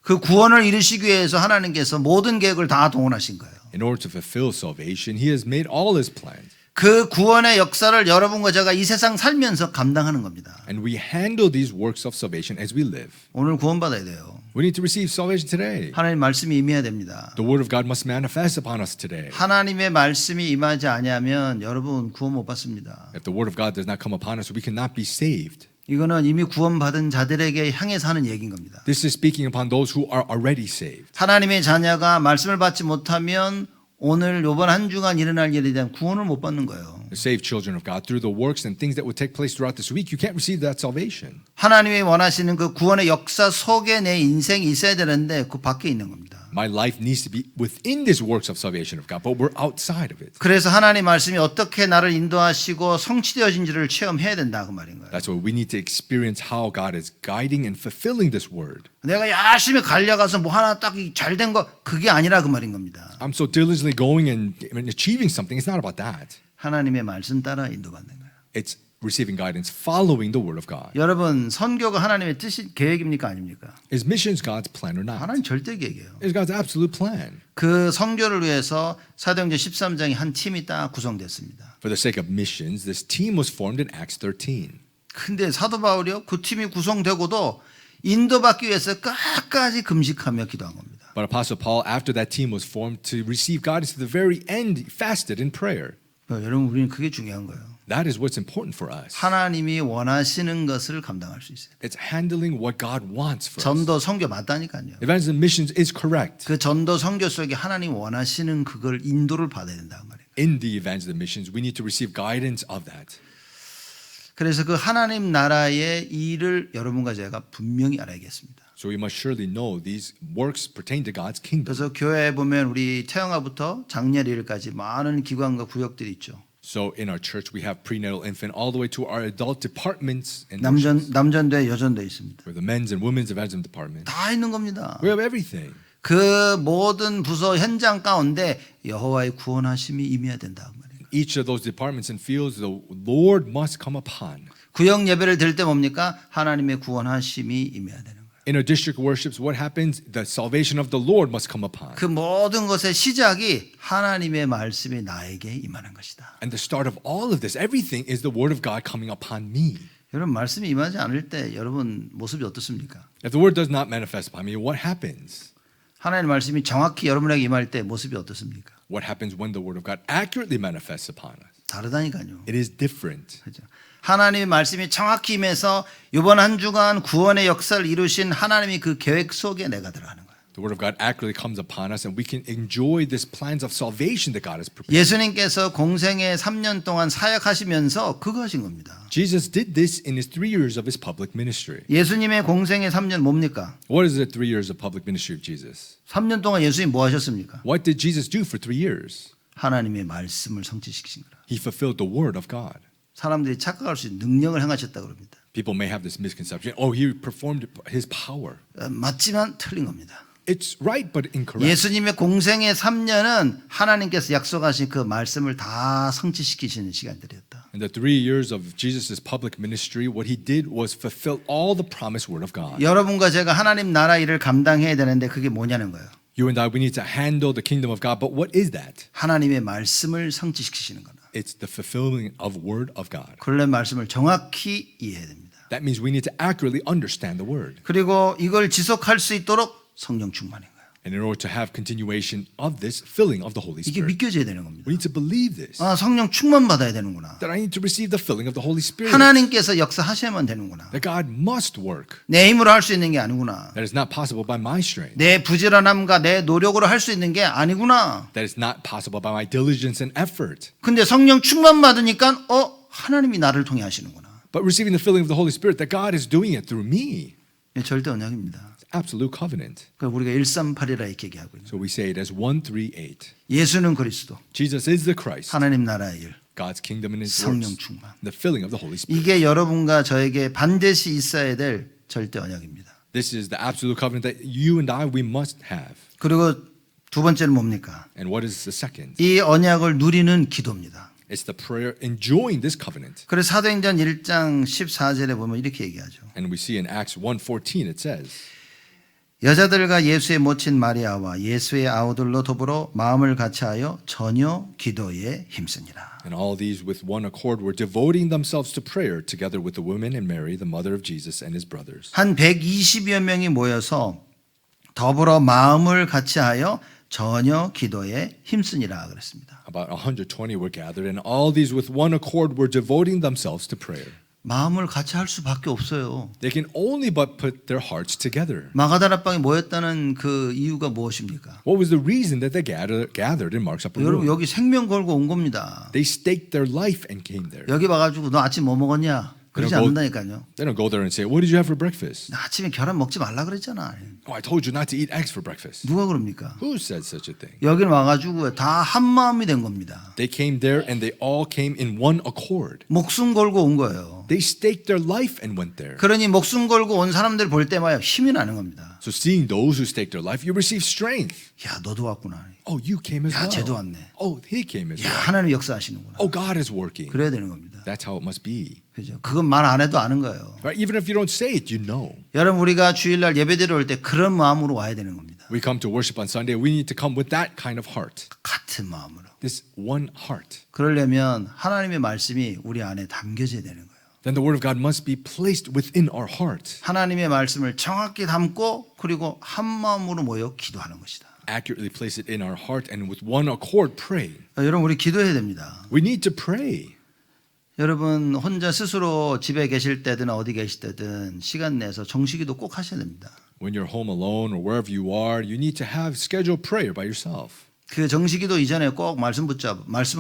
그 구원을 이루시기 위해서 하나님께서 모든 계획을 다 동원하신 거예요. In order to fulfill salvation, He has made all His plans. 그 구원의 역사를 여러분과 제가 이 세상 살면서 감당하는 겁니다. And we handle these works of salvation as we live. 오늘 구원받아야 돼요. We need to receive salvation today. 하나님 말씀이 임해야 됩니다. The word of God must manifest upon us today. 하나님의 말씀이 임하지 아니하면 여러분 구원 못 받습니다. If the word of God does not come upon us, we cannot be saved. 이거는 이미 구원받은 자들에게 향해서 하는 얘기인 겁니다. This is speaking upon those who are already saved. 하나님의 자녀가 말씀을 받지 못하면 오늘 이번 한 주간 일어날 일에 대한 구원을 못 받는 거예요. The saved children of God through the works and things that will take place throughout this week, you can't receive that salvation. 하나님이 원하시는 그 구원의 역사 속에 내 인생이 있어야 되는데 그 밖에 있는 겁니다. My life needs to be within these works of salvation of God, but we're outside of it. 그래서 하나님 말씀이 어떻게 나를 인도하시고 성취되어진지를 체험해야 된다 그 말인 거예요. That's why we need to experience how God is guiding and fulfilling this word. 내가 열심히 달려가서 뭐 하나 딱 잘된 거 그게 아니라 그 말인 겁니다. I'm so diligently going and achieving something. It's not about that. 하나님의 말씀 따라 인도받는 거예요. It's receiving guidance, following the word of God. 여러분 선교가 하나님의 뜻이 계획입니까 아닙니까? Is missions God's plan or not? 하나님 절대 계획이에요. It's God's absolute plan. 그 선교를 위해서 사도행전 13장에 한 팀이 딱 구성됐습니다. For the sake of missions, this team was formed in Acts 13. 근데 사도 바울이요 그 팀이 구성되고도 인도받기 위해서 끝까지 금식하며 기도한 겁니다. But Apostle Paul, after that team was formed to receive guidance to the very end, fasted in prayer. 여러분 우리는 그게 중요한 거예요. That is what's important for us. 하나님이 원하시는 것을 감당할 수 있어요. It's handling what God wants for us. 전도 선교 맞다니까요. Evangelism missions is correct. 그 전도 선교 속에 하나님 원하시는 그걸 인도를 받아야 된다는 말이에요. In the evangelism missions, we need to receive guidance of that. 그래서 그 하나님 나라의 일을 여러분과 제가 분명히 알아야겠습니다. So we must surely know these works pertain to God's kingdom. 그래서 교회에 보면 우리 태영아부터 장례일까지 많은 기관과 구역들이 있죠. So in our church, we have prenatal infant all the way to our adult departments and worship, 남전대 여전대 있습니다. with the men's and women's evangelism department. 다 있는 겁니다. We have everything. 그 모든 부서 현장 가운데 여호와의 구원하심이 임해야 된다 그 말이에요. Each of those departments and fields, the Lord must come upon. 구역 예배를 드릴 때 뭡니까? 하나님의 구원하심이 임해야 되는 거예요. In our district worships, what happens? The salvation of the Lord must come upon. 그 모든 것의 시작이 하나님의 말씀이 나에게 임하는 것이다. And the start of all of this, everything is the word of God coming upon me. 여러분 말씀이 임하지 않을 때 여러분 모습이 어떻습니까? If the word does not manifest upon me, what happens? 하나님의 말씀이 정확히 여러분에게 임할 때 모습이 어떻습니까? What happens when the word of God accurately manifests upon us? 다르다니까요. It is different. 그렇죠? 하나님의 말씀이 정확히 임해서 이번 한 주간 구원의 역사를 이루신 하나님이 그 계획 속에 내가 들어가는 거예요. The word of God accurately comes upon us and we can enjoy this plans of salvation that God has prepared. 예수님께서 공생애 3년 동안 사역하시면서 그거 하신 겁니다. Jesus did this in his 3 years of his public ministry. 예수님의 공생애 3년 뭡니까? What is the 3 years of public ministry of Jesus? 3년 동안 예수님 뭐 하셨습니까? What did Jesus do for 3 years? 하나님의 말씀을 성취시키신 거라. He fulfilled the word of God. 사람들이 착각할 수 있는 능력을 행하셨다고 그럽니다. People may have this misconception. Oh, he performed his power. 맞지만 틀린 겁니다. It's right, but incorrect. 예수님의 공생의 3년은 하나님께서 약속하신 그 말씀을 다 성취시키시는 시간들이었다. In the 3 years of Jesus' public ministry, what he did was fulfill all the promised word of God. 여러분과 제가 하나님 나라 일을 감당해야 되는데 그게 뭐냐는 거예요. You and I, we need to handle the kingdom of God. But what is that? 하나님의 말씀을 성취시키시는 거다. It's the fulfilling of word of God. 그런 말씀을 정확히 이해해야 됩니다. That means we need to accurately understand the word. 그리고 이걸 지속할 수 있도록 성령 충만인 거예요. And in order to have continuation of this filling of the Holy 이게 Spirit, 믿겨져야 되는 겁니다. we need to believe this. 아, 성령 충만 받아야 되는구나. That I need to receive the filling of the Holy Spirit. 하나님께서 역사하셔야만 되는구나. That God must work. 내 힘으로 할 수 있는 게 아니구나. That is not possible by my strength. 내 부지런함과 내 노력으로 할 수 있는 게 아니구나. That is not possible by my diligence and effort. 근데 성령 충만 받으니까 하나님이 나를 통해 하시는구나. But receiving the filling of the Holy Spirit, that God is doing it through me. 이게 절대 언약입니다. Absolute covenant. 그러니까 우리가 138이라 이렇게 얘기하고 있는. So we say it as 138. 예수는 그리스도, Jesus is the Christ. 하나님 나라의 일, God's kingdom and his 성령 works. 충만. The filling of the Holy Spirit. 이게 여러분과 저에게 반드시 있어야 될 절대 언약입니다. This is the absolute covenant that you and I, we must have. 그리고 두 번째는 뭡니까? And what is the second? 이 언약을 누리는 기도입니다. It's the prayer enjoying this covenant. 그래서 사도행전 1장 14절에 보면 이렇게 얘기하죠. And we see in Acts 1:14 it says, 여자들과 예수의 모친 마리아와 예수의 아우들로 더불어 마음을 같이하여 전혀 기도에 힘쓰니라. and all these with one accord were devoting themselves to prayer together with the women and Mary, the mother of Jesus, and his brothers. 한 120여 명이 모여서 더불어 마음을 같이하여 전혀 기도에 힘쓰니라 그랬습니다. About 120 were gathered, and all these with one accord were devoting themselves to prayer. 마음을 같이 할 수밖에 없어요. They can only but put their hearts together. 마가다락방에 모였다는 그 이유가 무엇입니까? What was the reason that they gathered in Mark's upper 여러분 room? 여기 생명 걸고 온 겁니다. They staked their life and came there. 여기 와가지고 너 아침 뭐 먹었냐? 그러지 그리고 않는다니까요. They don't go there and say, "What did you have for breakfast?" 나 아침에 계란 먹지 말라 그랬잖아. Oh, I told you not to eat eggs for breakfast. 누가 그럽니까? Who said such a thing? 여기는 와가지고 다 한 마음이 된 겁니다. They came there and they all came in one accord. 목숨 걸고 온 거예요. They staked their life and went there. 그러니 목숨 걸고 온 사람들 볼 때마다 힘이 나는 겁니다. So seeing those who staked their life, you receive strength. 야, 너도 왔구나. Oh, you came as 야, 쟤도 well. 왔네. Oh, he came as 야, well. 하나님 역사하시는구나. Oh, God is working. 그래야 되는 겁니다. That's how it must be. 그죠? 그건 말 안 해도 아는 거예요. Right? Even if you don't say it, you know. 여러분 우리가 주일날 예배드려 올 때 그런 마음으로 와야 되는 겁니다. We come to worship on Sunday, we need to come with that kind of heart. 같은 마음으로. This one heart. 그러려면 하나님의 말씀이 우리 안에 담겨져야 되는 거예요. Then the word of God must be placed within our heart. 하나님의 말씀을 정확히 담고 그리고 한 마음으로 모여 기도하는 것이다. Accurately place it in our heart and with one accord pray. 여러분 우리 기도해야 됩니다. We need to pray. 여러분 혼자 스스로 집에 계실 때든 어디 계실 때든 시간 내서 정식기도 꼭 하셔야 됩니다. When you're home alone or wherever you are, you need to have scheduled prayer by yourself. 그 정식기도 이전에 꼭 말씀을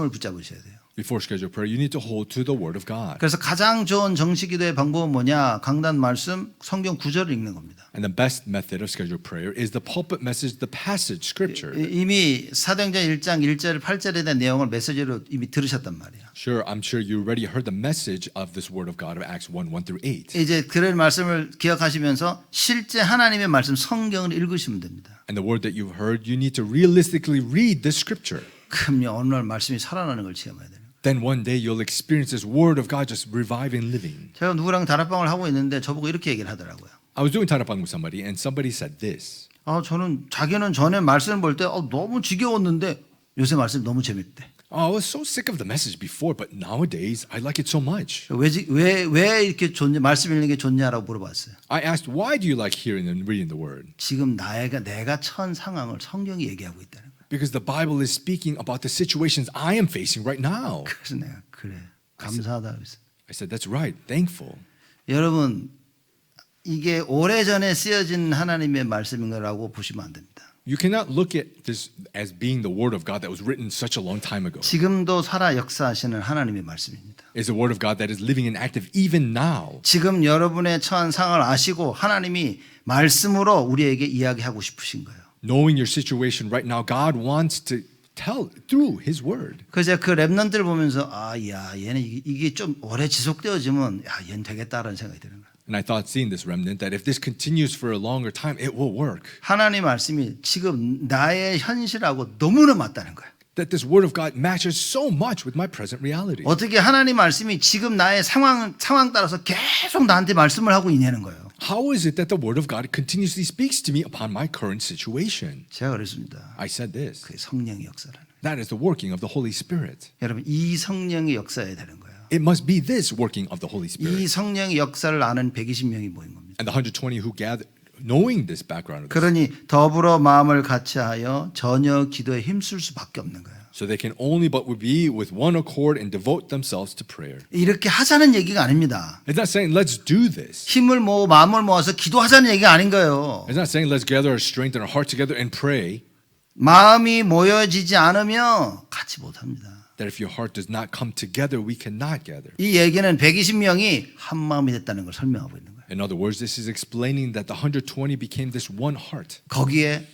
붙잡으셔야 돼요. Before scheduled prayer, you need to hold to the word of God. 그래서 가장 좋은 정식기도의 방법은 뭐냐? 강단 말씀, 성경 구절을 읽는 겁니다. And the best method of scheduled prayer is the pulpit message, the passage scripture. 이미 사도행전 1장 1절 8절에 대한 내용을 메시지로 이미 들으셨단 말이에요. Sure, I'm sure you already heard the message of this word of God of Acts 1, 1 through 8. 이제 그런 말씀을 기억하시면서 실제 하나님의 말씀 성경을 읽으시면 됩니다. And the word that you've heard, you need to realistically read this scripture. 그럼요. 어느 날 말씀이 살아나는 걸 체험해야 돼요. Then one day you'll experience this word of God just reviving living. 제가 누구랑 다락방을 하고 있는데 저보고 이렇게 얘기를 하더라고요. I was doing Tarapang with somebody and somebody said this. 자기는 전에 말씀을 볼 때 너무 지겨웠는데 요새 말씀 너무 재밌대. Oh, I was so sick of the message before, but nowadays I like it so much. 왜 이렇게 좋냐, 말씀 읽는 게 좋냐라고 물어봤어요. I asked, why do you like hearing and reading the word? 지금 내가 처한 상황을 성경이 얘기하고 있다는 거예요. Because the Bible is speaking about the situations I am facing right now. 그래서 내가 그래 감사하다 그랬어. I said, that's right, thankful. 여러분 이게 오래전에 쓰여진 하나님의 말씀인 거라고 보시면 안 됩니다. You cannot look at this as being the word of God that was written such a long time ago. 지금도 살아 역사하시는 하나님의 말씀입니다. It's the word of God that is living and active even now. 지금 여러분의 처한 상황을 아시고 하나님이 말씀으로 우리에게 이야기하고 싶으신 거예요. Knowing your situation right now, God wants to tell through His Word. 그래서 그 렘넌트를 보면서 얘는 이게 좀 오래 지속되어지면 얘는 되겠다라는 생각이 드는 거예요. And I thought, seeing this remnant, that if this continues for a longer time, it will work. 하나님 말씀이 지금 나의 현실하고 너무나 맞다는 거예요. That this Word of God matches so much with my present reality. 어떻게 하나님 말씀이 지금 나의 상황 따라서 계속 나한테 말씀을 하고 있냐는 거예요. How is it that the Word of God continuously speaks to me upon my current situation? 제가 그랬습니다. I said this. 그게 성령의 역사라는 거예요. That is the working of the Holy Spirit. 여러분 이 성령의 역사여야 되는 거예요. It must be this working of the Holy 이 Spirit. 성령의 역사를 아는 120명이 모인 겁니다. And the 120 who gathered, knowing this background of this, 그러니 더불어 마음을 같이하여 전혀 기도에 힘쓸 수밖에 없는 거예요. so they can only but be with one accord and devote themselves to prayer. 이렇게 하자는 얘기가 아닙니다. It's not saying let's do this. 힘을 모으고 마음을 모아서 기도하자는 얘기가 아닌 거예요. It's not saying let's gather our strength and our heart together and pray. 마음이 모여지지 않으면 같이 못합니다. That if your heart does not come together, we cannot gather. 이 얘기는 120명이 한 마음이 됐다는 걸 설명하고 있는 거예요. In other words, this is explaining that the 120 became this one heart. 거기에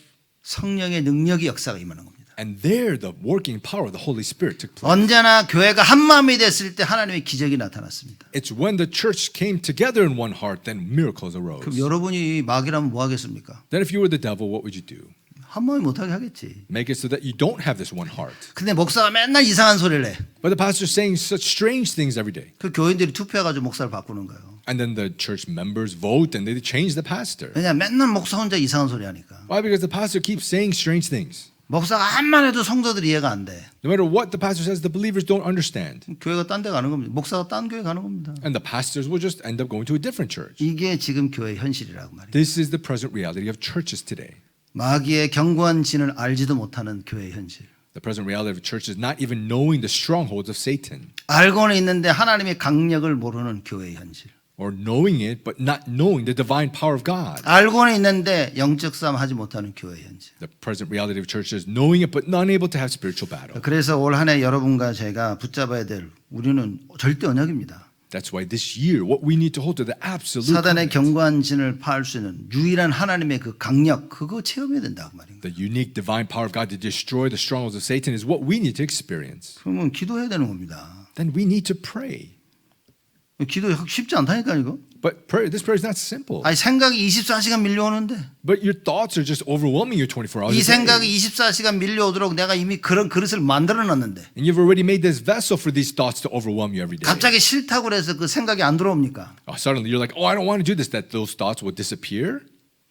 성령의 능력이 역사가 임하는 겁니다. And there the working power of the Holy Spirit took place. 언제나 교회가 한 마음이 됐을 때 하나님의 기적이 나타났습니다. It's when the church came together in one heart, then miracles arose. 그럼 여러분이 마귀라면 뭐 하겠습니까? Then if you were the devil, what would you do? 한 마음이 못하게 하겠지. Make it so that you don't have this one heart. 근데 목사가 맨날 이상한 소리를 해. But the pastor's saying such strange things every day. 그 교인들이 투표해가지고 목사를 바꾸는 거예요. And then the church members vote and they change the pastor. 왜냐 맨날 목사 혼자 이상한 소리 하니까. Why? Because the pastor keeps saying strange things. 목사가 한만 해도 성도들이 이해가 안 돼. No matter what the pastor says, the believers don't understand. 교회가 딴 데 가는 겁니다. 목사가 딴 교회 가는 겁니다. And the pastors will just end up going to a different church. 이게 지금 교회의 현실이라고 말이에요. This is the present reality of churches today. 마귀의 견고한 진을 알지도 못하는 교회의 현실. The present reality of churches not even knowing the strongholds of Satan. 알고는 있는데 하나님의 강력을 모르는 교회의 현실. Or knowing it, but not knowing the divine power of God. 알고는 있는데 영적 싸움 하지 못하는 교회의 현실. The present reality of churches knowing it, but not able to have spiritual battle. 그래서 올 한 해 여러분과 제가 붙잡아야 될 우리는 절대 언약입니다. That's why this year, what we need to hold to the absolute 사단의 covenant, 견고한 진을 파할 수 있는 유일한 하나님의 그 강력 그거 체험해야 된다고 말인 거예요. the unique divine power of God to destroy the strongholds of Satan is what we need to experience. 그러면 기도해야 되는 겁니다. Then we need to pray. 기도 쉽지 않다니까 이거. But prayer, this prayer is not simple. 아니 생각이 24시간 밀려오는데 But your thoughts are just overwhelming you 24 hours 이 a day. 생각이 24시간 밀려오도록 내가 이미 그런 그릇을 만들어 놨는데 And you've already made this vessel for these thoughts to overwhelm you every day. 갑자기 싫다고 그래서 그 생각이 안 들어옵니까? Suddenly you're like, oh, I don't want to do this, that those thoughts will disappear.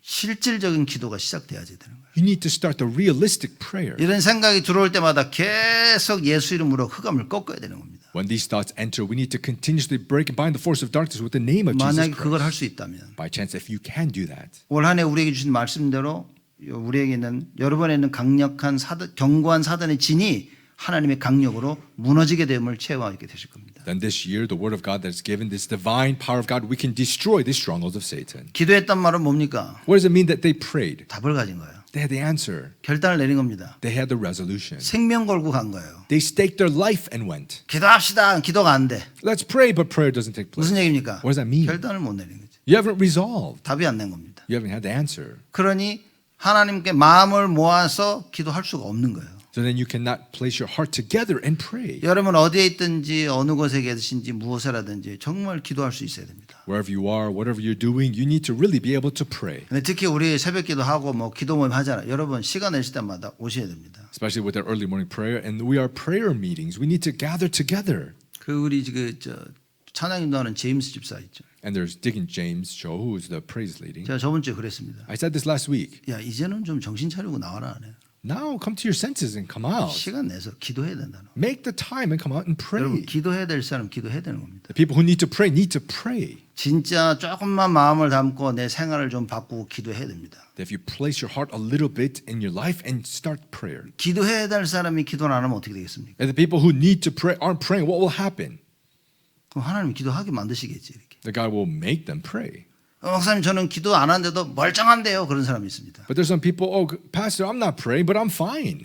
실질적인 기도가 시작돼야지 되는 거예요. You need to start the realistic prayer. 이런 생각이 들어올 때마다 계속 예수 이름으로 흑암을 꺾어야 되는 겁니다. When these thoughts enter, we need to continuously break and bind the force of darkness with the name of Jesus 만약에 그걸 할 Christ. 수 있다면 By chance, if you can do that, 올 한 해 우리에게 주신 말씀대로 우리에게 있는 여러분에 있는 강력한 견고한 사단의 진이 하나님의 강력으로 무너지게 됨을 체험하게 되실 겁니다. then this year, the word of God that is given, this divine power of God, we can destroy these strongholds of Satan. 기도했단 말은 뭡니까? What does it mean that they prayed? 답을 가진 거예요. They had the answer. 결단을 내린 겁니다. They had the resolution. 생명 걸고 간 거예요. They staked their life and went. 기도합시다. 기도가 안 돼. Let's pray, but prayer doesn't take place. 무슨 얘기입니까? What does that mean? 결단을 못 내린 거죠. You haven't resolved. 답이 안 낸 겁니다. You haven't had the answer. 그러니 하나님께 마음을 모아서 기도할 수가 없는 거예요. So then you cannot place your heart together and pray. 여러분 어디에 있든지 어느 곳에 계신지 무엇을 하든지 정말 기도할 수 있어야 됩니다. Wherever you are, whatever you're doing, you need to really be able to pray. 근데 특히 우리 새벽 기도하고 뭐 기도 모임 하잖아요. 여러분 시간 내실 때마다 오셔야 됩니다. Especially with our early morning prayer, and we are prayer meetings. We need to gather together. 그 우리 찬양 인도하는 제임스 집사 있죠. And there's Deacon James Cho, who is the praise leading. 제가 저번 주에 그랬습니다. I said this last week. 야 이제는 좀 정신 차리고 나와라 하네. Now come to your senses and come out. 시간 내서 기도해야 된다는. Make the time and come out and 여러분 pray. 기도해야 될 사람 기도해야 되는 겁니다. The people who need to pray. 진짜 조금만 마음을 담고 내 생활을 좀 바꾸고 기도해야 됩니다. That if you place your heart a little bit in your life and start prayer. 기도해야 될 사람이 기도를 안 하면 어떻게 되겠습니까? And the people who need to pray aren't praying, what will happen? 그럼 하나님이 기도하게 만드시겠지 이렇게. The God will make them pray. 목사님 저는 기도 안 하는데도 멀쩡한데요. 그런 사람이 있습니다. But there's some people, oh, Pastor, I'm not praying, but I'm fine.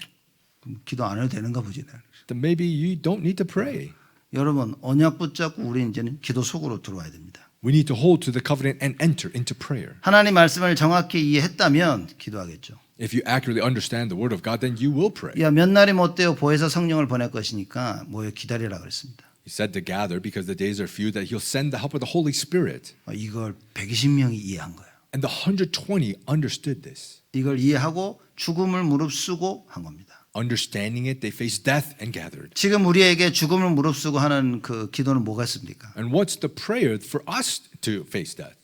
그럼 기도 안 해도 되는가 보지. Then maybe you don't need to pray. 여러분 언약 붙잡고 우리 이제는 기도 속으로 들어와야 됩니다. We need to hold to the covenant and enter into prayer. 하나님 말씀을 정확히 이해했다면 기도하겠죠. If you accurately understand the word of God, then you will pray. 야, 몇 날이 못 되어 보혜사 성령을 보낼 것이니까 모여 기다리라 그랬습니다. He said to gather because the days are few that he'll send the help of the Holy Spirit. 이걸 120명이 이해한 거예요. And the 120 understood this. 이걸 이해하고 죽음을 무릅쓰고 한 겁니다. Understanding it, they faced death and gathered. 지금 우리에게 죽음을 무릅쓰고 하는 그 기도는 뭐가 있습니까? And what's the prayer for us to face death?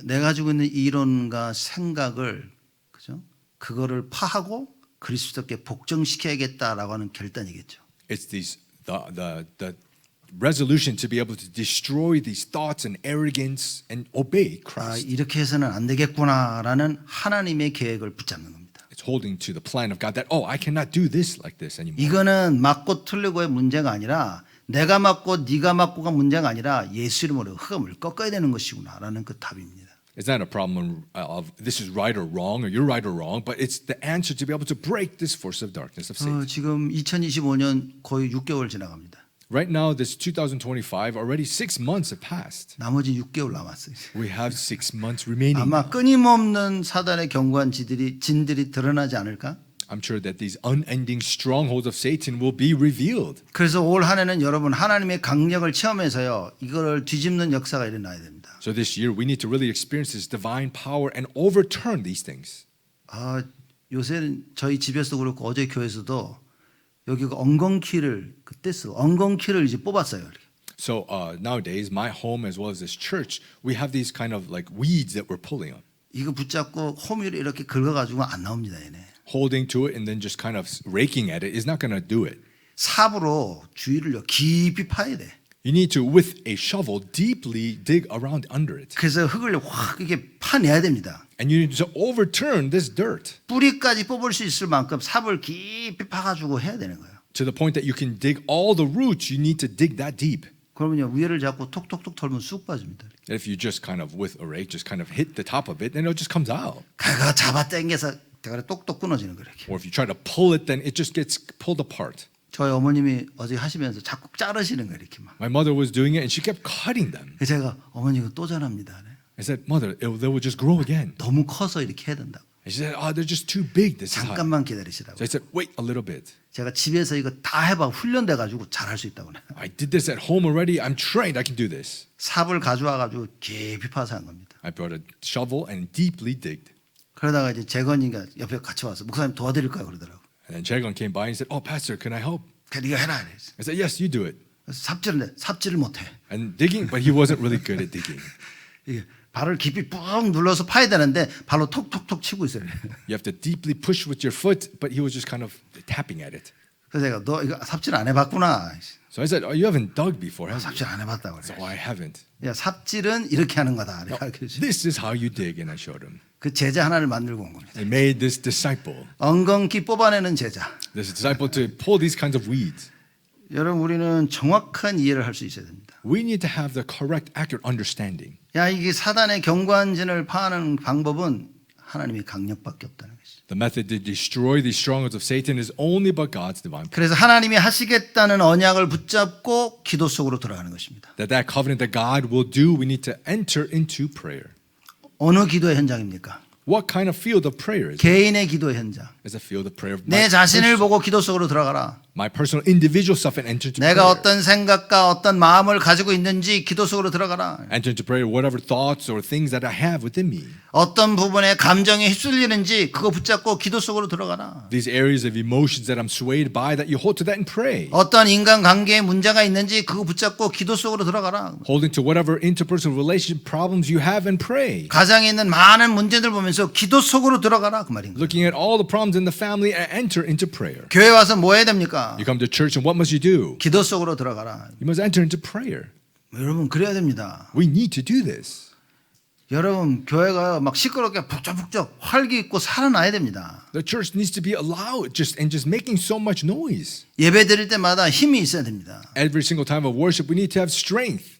내가 가지고 있는 이론과 생각을 그죠? 그거를 파하고 그리스도께 복종시켜야겠다라고 하는 결단이겠죠. It's the resolution to be able to destroy these thoughts and arrogance and obey Christ. 이렇게 해서는 안 되겠구나라는 하나님의 계획을 붙잡는 겁니다. It's holding to the plan of God that I cannot do this like this anymore. 이거는 맞고 틀리고의 문제가 아니라 내가 맞고 네가 맞고가 문제가 아니라 예수 이름으로 흑암을 꺾어야 되는 것이구나라는 그 답입니다. It's not a problem of this is right or wrong or you're right or wrong, but it's the answer to be able to break this force of darkness of Satan. 지금 2025년 거의 6개월 지나갑니다. Right now, this 2025, already 6 months have passed. 나머지 6개월 남았어요. We have 6 months remaining. 아마 끊임없는 사단의 견고한 진들이 드러나지 않을까? I'm sure that these unending strongholds of Satan will be revealed. 그래서 올 한 해는 여러분 하나님의 강력을 체험해서요. 이거를 뒤집는 역사가 일어나야 됩니다. So this year, we need to really experience this divine power and overturn these things. 요새는 저희 집에서도 그렇고 어제 교회에서도 여기가 엉겅퀴를 그때 엉겅퀴를 이제 뽑았어요. 이렇게. So nowadays, my home as well as this church, we have these kind of like weeds that we're pulling on. 이거 붙잡고 호미를 이렇게 긁어가지고 안 나옵니다. 얘네. Holding to it and then just kind of raking at it is not going to do it. 삽으로 주위를 깊이 파야 돼. You need to, with a shovel, deeply dig around under it. 그래서 흙을 확 이게 파내야 됩니다. And you need to overturn this dirt 뿌리까지 뽑을 수 있을 만큼 삽을 깊이 파가지고 해야 되는 거예요. to the point that you can dig all the roots. You need to dig that deep. 그러면요 위에를 잡고 톡톡톡 털면 쑥 빠집니다. If you just kind of, with a rake, just kind of hit the top of it, then it just comes out. 그거 잡아 당겨서 대가리 똑똑 끊어지는 거예요. 이렇게. Or if you try to pull it, then it just gets pulled apart. 저희 어머님이 어제 하시면서 자꾸 자르시는 거예요. 이렇게 막. My mother was doing it and she kept cutting them. 그래서 제가 어머니 이거 또 자랍니다. I said, Mother, they will just grow again. 너무 커서 이렇게 해야 된다고. And she said, they're just too big this time. 잠깐만 기다리시라고. So I said, wait a little bit. 제가 집에서 이거 다 해봐 훈련돼 가지고 잘할 수 있다고. I did this at home already. I'm trained. I can do this. 삽을 가져와 가지고 깊이 파서 한 겁니다. I brought a shovel and deeply digged. 그러다가 이제 재건이가 옆에 같이 와서 목사님 도와드릴까요 그러더라고. And then Jagon came by and said, Pastor, can I help? 그래 네가 해라. 그랬어. I said, yes, you do it. 그래서 삽질을 못해. And digging, but he wasn't really good at digging. 이게 발을 깊이 꾹 눌러서 파야 되는데 발로 톡톡톡 치고 있어요. You have to deeply push with your foot, but he was just kind of tapping at it. 그래서 제가 너 이거 삽질 안 해봤구나. So I said, you haven't dug before, have you? 삽질 안 해봤다고 So 그래. I haven't. 야 삽질은 이렇게 하는 거다. 가르쳐주지. This is how you dig, and I showed him. 그 제자 하나를 만들고 온 겁니다. I made this disciple, 엉겅퀴 뽑아내는 제자. this disciple to pull these kinds of weeds. 여러분 우리는 정확한 이해를 할 수 있어야 됩니다. We need to have the correct, accurate understanding. 야 이게 사단의 견고한 진을 파는 방법은 하나님의 강력밖에 없다는 것이죠. The method to destroy these strongholds of Satan is only by God's divine power. 그래서 하나님이 하시겠다는 언약을 붙잡고 기도 속으로 들어가는 것입니다. That covenant that God will do, we need to enter into prayer. 어느 기도의 현장입니까? What kind of field of prayer is it? 개인의 기도의 현장. It's a field of prayer of 내 자신을 보고 기도 속으로 들어가라. my personal individual self and enter into 내가 prayer. 어떤 생각과 어떤 마음을 가지고 있는지 기도 속으로 들어가라. Enter into prayer whatever thoughts or things that I have within me. 어떤 부분에 감정에 휩쓸리는지 그거 붙잡고 기도 속으로 들어가라. These areas of emotions that I'm swayed by, that you hold to that and pray. 어떤 인간관계에 문제가 있는지 그거 붙잡고 기도 속으로 들어가라. Holding to whatever interpersonal relationship problems you have and pray. 가정에 있는 많은 문제들 보면서 기도 속으로 들어가라 그 말인 거예요. Looking at all the problems in the family and enter into prayer. 교회 와서 뭐 해야 됩니까? You come to church and what must you do? 기도 속으로 들어가라. You must enter into prayer. 여러분 그래야 됩니다. We need to do this. 여러분 교회가 막 시끄럽게 북적북적 활기 있고 살아나야 됩니다. The church needs to be loud just making so much noise. 예배 드릴 때마다 힘이 있어야 됩니다. Every single time of worship, we need to have strength.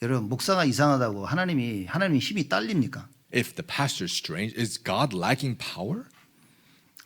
여러분 목사가 이상하다고 하나님이 힘이 딸립니까? If the pastor is strange, is God lacking power?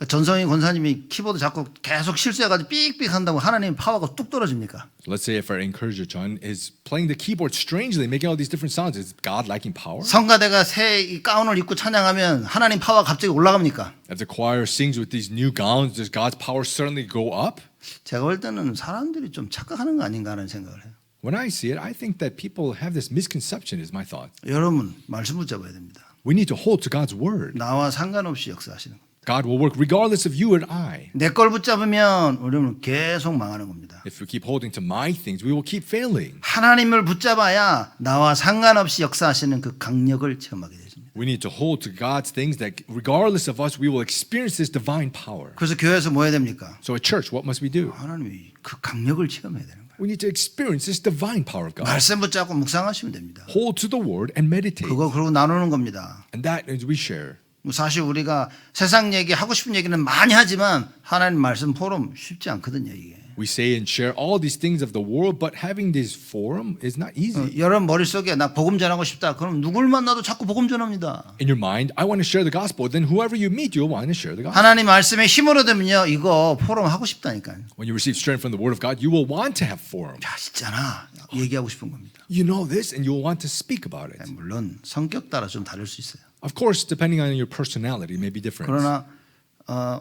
전성희 권사님이 키보드 잡고 계속 실수해가지고 삑삑 한다고 하나님 파워가 뚝 떨어집니까? Let's say if our encourager John is playing the keyboard strangely, making all these different sounds, is God lacking power? 성가대가 새 이 가운을 입고 찬양하면 하나님 파워가 갑자기 올라갑니까? If the choir sings with these new gowns, does God's power suddenly go up? 제가 볼 때는 사람들이 좀 착각하는 거 아닌가 하는 생각을 해요. When I see it, I think that people have this misconception, is my thought. 여러분 말씀 붙잡아야 됩니다. We need to hold to God's word. 나와 상관없이 역사하시는 겁니다. God will work regardless of you and I. 내 걸 붙잡으면 우리는 계속 망하는 겁니다. If we keep holding to my things, we will keep failing. 하나님을 붙잡아야 나와 상관없이 역사하시는 그 강력을 체험하게 되십니다. We need to hold to God's things that regardless of us, we will experience this divine power. 그래서 교회에서 뭐 해야 됩니까? So at church, what must we do? 하나님이 그 강력을 체험해야 되는 거예요. We need to experience this divine power of God. 말씀 붙잡고 묵상하시면 됩니다. Hold to the word and meditate. 그리고 나누는 겁니다. And that is we share. 사실 우리가 세상 얘기 하고 싶은 얘기는 많이 하지만 하나님 말씀 포럼 쉽지 않거든요 이게. We say and share all these things of the world, but having this forum is not easy. 여러분 머릿속에 나 복음 전하고 싶다. 그럼 누굴 만나도 자꾸 복음 전합니다. In your mind, I want to share the gospel. Then whoever you meet, you'll want to share the gospel. 하나님 말씀에 힘을 얻으면요 이거 포럼 하고 싶다니까요. When you receive strength from the word of God, you will want to have forum. 야 있잖아 얘기하고 싶은 겁니다. You know this, and you'll want to speak about it. 물론 성격 따라 좀 다를 수 있어요. Of course, depending on your personality, it may be different. 그러나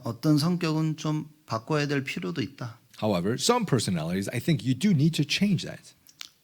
어떤 성격은 좀 바꿔야 될 필요도 있다. However, some personalities, I think you do need to change that.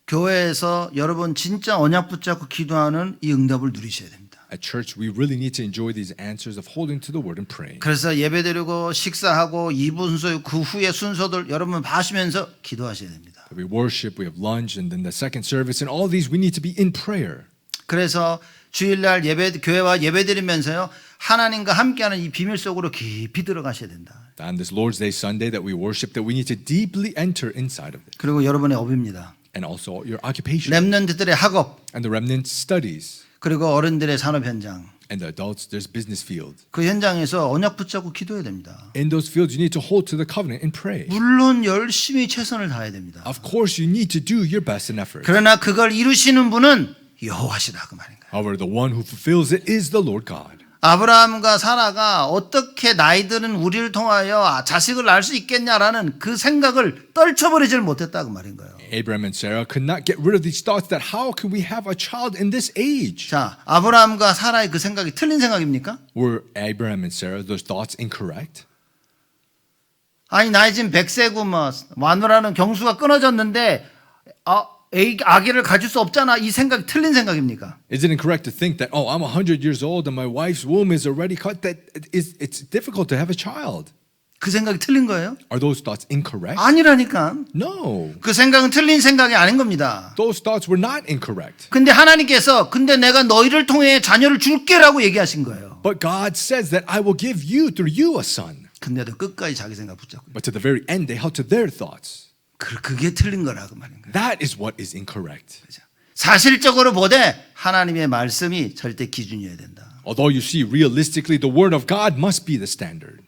교회에서 여러분 진짜 언약 붙잡고 기도하는 이 응답을 누리셔야 됩니다. At church, we really need to enjoy these answers of holding to the word and praying. 그래서 예배드리고 식사하고 2분 순서 그 후에 순서들 여러분 봐시면서 기도하셔야 됩니다. We worship, we have lunch, and then the second service, and all these we need to be in prayer. 그래서 주일날 교회와 예배드리면서요 하나님과 함께하는 이 비밀 속으로 깊이 들어가셔야 된다. On this Lord's Day Sunday that we worship, that we need to deeply enter inside of it. 그리고 여러분의 업입니다. And also your occupation. 렘넌트들의 학업 And the remnant studies. 그리고 어른들의 산업 현장. And the adults, there's business field. 그 현장에서 언약 붙잡고 기도해야 됩니다. In those fields, you need to hold to the covenant and pray. 물론 열심히 최선을 다해야 됩니다. Of course, you need to do your best and effort. 그러나 그걸 이루시는 분은 여호와시다 그 말인가요. However, the one who fulfills it is the Lord God. 아브라함과 사라가 어떻게 나이들은 우리를 통하여 자식을 낳을 수 있겠냐라는 그 생각을 떨쳐버리질 못했다 그 말인 거예요. Abraham and Sarah could not get rid of these thoughts that how can we have a child in this age? 자, 아브라함과 사라의 그 생각이 틀린 생각입니까? Were Abraham and Sarah, those thoughts incorrect? 아니 나이 지금 100세고 뭐 마누라는 경수가 끊어졌는데 아기를 가질 수 없잖아 이 생각이 틀린 생각입니까? Is it incorrect to think that, oh, I'm 100 years old and my wife's womb is already cut, that it's difficult to have a child? 그 생각이 틀린 거예요? Are those thoughts incorrect? 아니라니까. No. 그 생각은 틀린 생각이 아닌 겁니다. Those thoughts were not incorrect. 근데 하나님께서 근데 내가 너희를 통해 자녀를 줄게라고 얘기하신 거예요. But God says that I will give you through you a son. 근데도 끝까지 자기 생각 붙잡고. But to the very end, they held to their thoughts. 그게 틀린 거라고 말인 거예요. That is what is incorrect. 사실적으로 보되 하나님의 말씀이 절대 기준이어야 된다. Although you see realistically, the word of God must be the standard.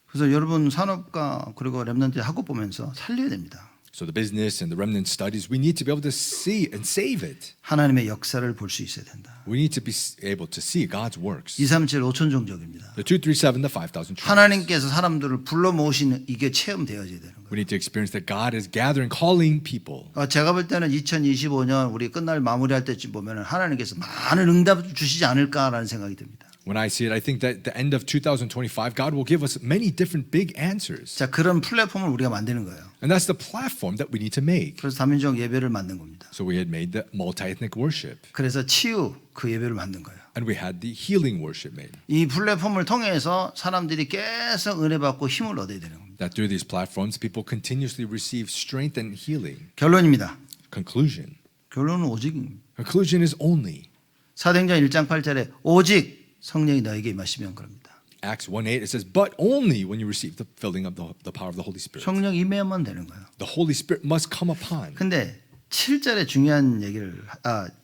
그래서 여러분 산업가 그리고 렘넌트 학업 보면서 살려야 됩니다. So the business and the remnant studies, we need to be able to see and save it. 하나님의 역사를 볼 수 있어야 된다. We need to be able to see God's works. 237 5천 종족입니다. The 237, the 5,000 tribes. 하나님께서 사람들을 불러 모으시는 이게 체험되어져야 되는 거예요. We need to experience that God is gathering, calling people. 제가 볼 때는 2025년 우리 끝날 마무리할 때쯤 보면 하나님께서 많은 응답 주시지 않을까라는 생각이 듭니다. When I see it, I think that at the end of 2025, God will give us many different big answers. 자, 그런 플랫폼을 우리가 만드는 거예요. And that's the platform that we need to make. 그래서 다민족 예배를 만든 겁니다. So we had made the multi-ethnic worship. 그래서 치유 그 예배를 만든 거예요. And we had the healing worship made. 이 플랫폼을 통해서 사람들이 계속 은혜 받고 힘을 얻어야 되는 겁니다. That through these platforms, people continuously receive strength and healing. 결론입니다. Conclusion. 결론은 오직입니다. Conclusion is only. 사도행전 1장 8절에 오직 성령이 너에게 임하시면 그럽니다. Acts 1:8 it says, but only when you receive the filling of the power of the Holy Spirit. 성령 임하면 되는 거예요. The Holy Spirit must come upon. 근데 7절에 중요한 얘기를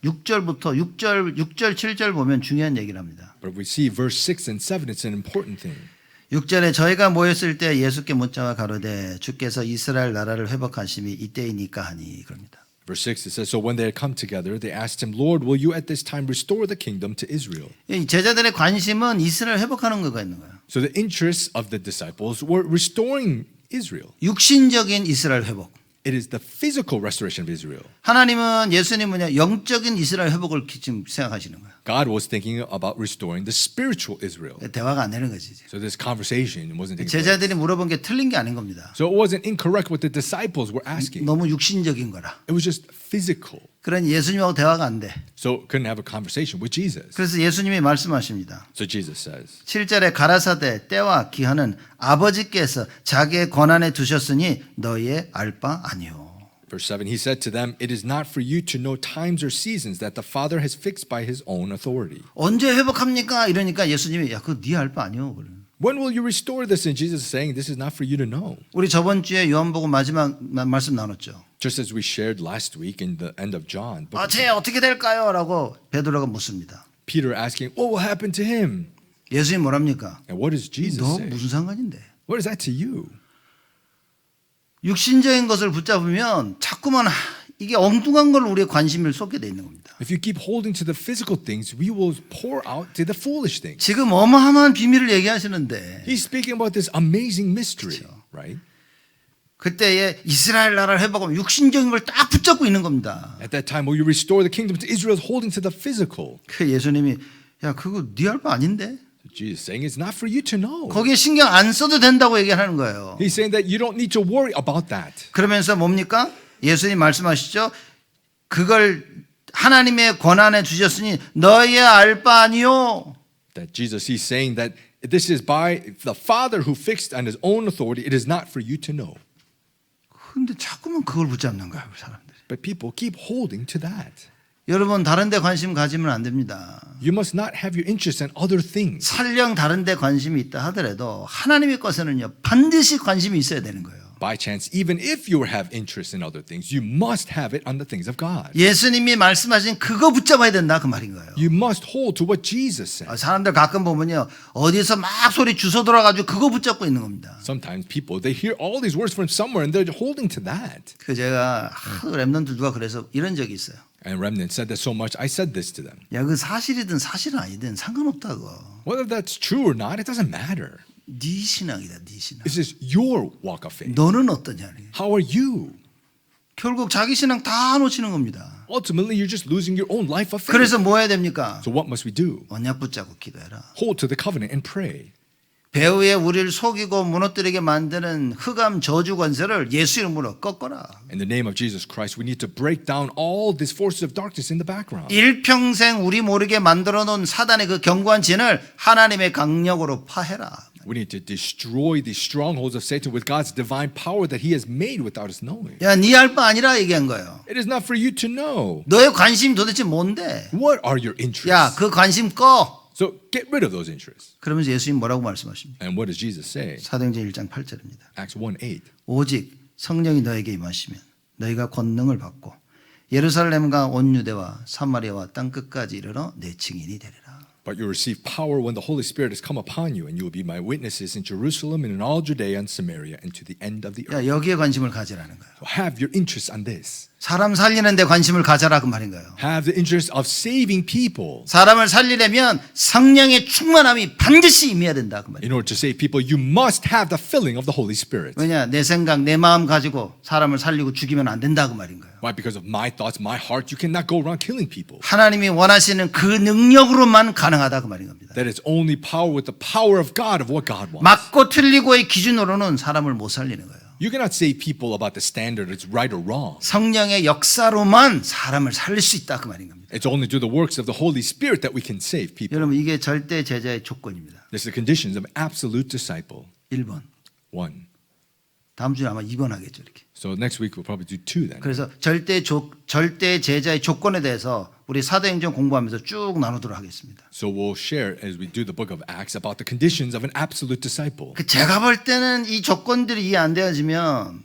6절부터 6절 7절 보면 중요한 얘기를 합니다. But if we see verse 6 and 7, it's an important thing. 6절에 저희가 모였을 때 예수께 묻자와 가로되 주께서 이스라엘 나라를 회복하심이 이때이니까 하니 그럽니다. Verse 6 it says, so when they had come together, they asked him, Lord, will you at this time restore the kingdom to Israel? 이 제자들의 관심은 이스라엘 회복하는 거가 있는 거예요. So the interests of the disciples were restoring Israel. 육신적인 이스라엘 회복. It is the physical restoration of Israel. 하나님은 예수님은 영적인 이스라엘 회복을 지금 생각하시는 거예요. God was thinking about restoring the spiritual Israel. 대화가 안 되는 거지. So this conversation wasn't taking place. 제자들이 물어본 게 틀린 게 아닌 겁니다. So it wasn't incorrect what the disciples were asking. 너무 육신적인 거라. It was just physical. 그러니 예수님하고 대화가 안 돼. So couldn't have a conversation with Jesus. 그래서 예수님이 말씀하십니다. So Jesus says, 7절에 가라사대 때와 기한은 아버지께서 자기의 권한에 두셨으니 너희의 알 바 아니오. verse 7, he said to them, it is not for you to know times or seasons that the Father has fixed by his own authority. 언제 회복합니까? 이러니까 예수님이 야 그거 네 알 바 아니오. When will you restore this? And Jesus is saying, this is not for you to know. 우리 저번 주에 요한복음 마지막 말씀 나눴죠. Just as we shared last week in the end of John. 아, 쟤 어떻게 될까요? 라고 베드로가 묻습니다. Peter asking, what will happen to him? 예수님 뭐랍니까? And what does Jesus 너 say? 무슨 상관인데? What is that to you? 육신적인 것을 붙잡으면 자꾸만 이게 엉뚱한 걸 우리의 관심을 쏟게 돼 있는 겁니다. If you keep holding to the physical things, we will pour out to the foolish things. 지금 어마어마한 비밀을 얘기하시는데 He's speaking about this amazing mystery, right? 그때에 이스라엘 나라를 회복하면 육신적인 걸 딱 붙잡고 있는 겁니다. At that time, will you restore the kingdom to Israel, holding to the physical? 그 예수님이 야 그거 네 할 바 아닌데? Jesus saying it's not for you to know. 거기에 신경 안 써도 된다고 얘기하는 거예요. He's saying that you don't need to worry about that. 그러면서 뭡니까? 예수님 말씀하시죠. 그걸 하나님의 권한에 주셨으니 너희의 알 바 아니요. That Jesus, he's saying that this is by the Father who fixed on his own authority. It is not for you to know. 근데 자꾸만 그걸 붙잡는 거예요, 사람들이. But people keep holding to that. 여러분 다른 데 관심 가지면 안 됩니다. You must not have your interest in other things. 설령 다른 데 관심이 있다 하더라도 하나님의 것에는요 반드시 관심이 있어야 되는 거예요. By chance, even if you have interest in other things, you must have it on the things of God. 예수님이 말씀하신 그거 붙잡아야 된다 그 말인 거예요. You must hold to what Jesus said. 사람들 가끔 보면요 어디서 막 소리 주워 들어가지고 그거 붙잡고 있는 겁니다. Sometimes people, they hear all these words from somewhere and they're holding to that. 그 제가 랩런들 누가 그래서 이런 적이 있어요. And Remnant said that so much, I said this to them. 야, 그 사실이든 사실은 아니든 상관없다고. Whether that's true or not, it doesn't matter. 네 신앙이다, 네 신앙. This is your walk of faith. 너는 어떠냐? How are you? 결국 자기 신앙 다 놓치는 겁니다. Ultimately, you're just losing your own life of faith. 그래서 뭐 해야 됩니까? So what must we do? 언약 붙잡고 기도해라. Hold to the covenant and pray. 배후에 우리를 속이고 무너뜨리게 만드는 흑암 저주 권세를 예수 이름으로 꺾어라. In the name of Jesus Christ, we need to break down all these forces of darkness in the background. 일평생 우리 모르게 만들어 놓은 사단의 그 견고한 진을 하나님의 강력으로 파해라. We need to destroy these strongholds of Satan with God's divine power that he has made without us knowing. 야, 네 알 바 아니라 얘기한 거예요. It is not for you to know. 너의 관심이 도대체 뭔데? What are your interests? 야, 그 관심 꺼. So get rid of those interests. 그러면서 예수님 뭐라고 말씀하십니까? And what does Jesus say? 사도행전 1장 8절입니다. Acts 1:8. 오직 성령이 너에게 임하시면 너희가 권능을 받고 예루살렘과 온 유대와 사마리아와 땅 끝까지 이르러 내 증인이 되리라. But you receive power when the Holy Spirit has come upon you, and you will be my witnesses in Jerusalem and in all Judea and Samaria and to the end of the earth. 야, 여기에 관심을 가지라는 거예요. So have your interest on this. 사람 살리는 데 관심을 가져라 그 말인 거예요. Have the interest of saving people. 사람을 살리려면 성령의 충만함이 반드시 임해야 된다 그 말이에요. In order to save people, you must have the filling of the Holy Spirit. 왜냐? 내 생각, 내 마음 가지고 사람을 살리고 죽이면 안 된다 그 말인 거예요. Why? Because of my thoughts, my heart, you cannot go around killing people. 하나님이 원하시는 그 능력으로만 가능하다 그 말인 겁니다. That is only power with the power of God, of what God wants. 맞고 틀리고의 기준으로는 사람을 못 살리는 거예요. You cannot save people about the standard it's right or wrong. 성령의 역사로만 사람을 살릴 수 있다 그 말인 겁니다. It's only through the works of the Holy Spirit that we can save people. 여러분 이게 절대 제자의 조건입니다. This is the conditions of absolute disciple. 1번. 1. 다음 주에 아마 2번 하겠죠 이렇게. So next week we'll probably do 2 then. 그래서 절대 제자의 조건에 대해서 우리 사도행전 공부하면서 쭉 나누도록 하겠습니다. So we'll share as we do the book of Acts about the conditions of an absolute disciple. 제가 볼 때는 이 조건들이 이해 안 되어지면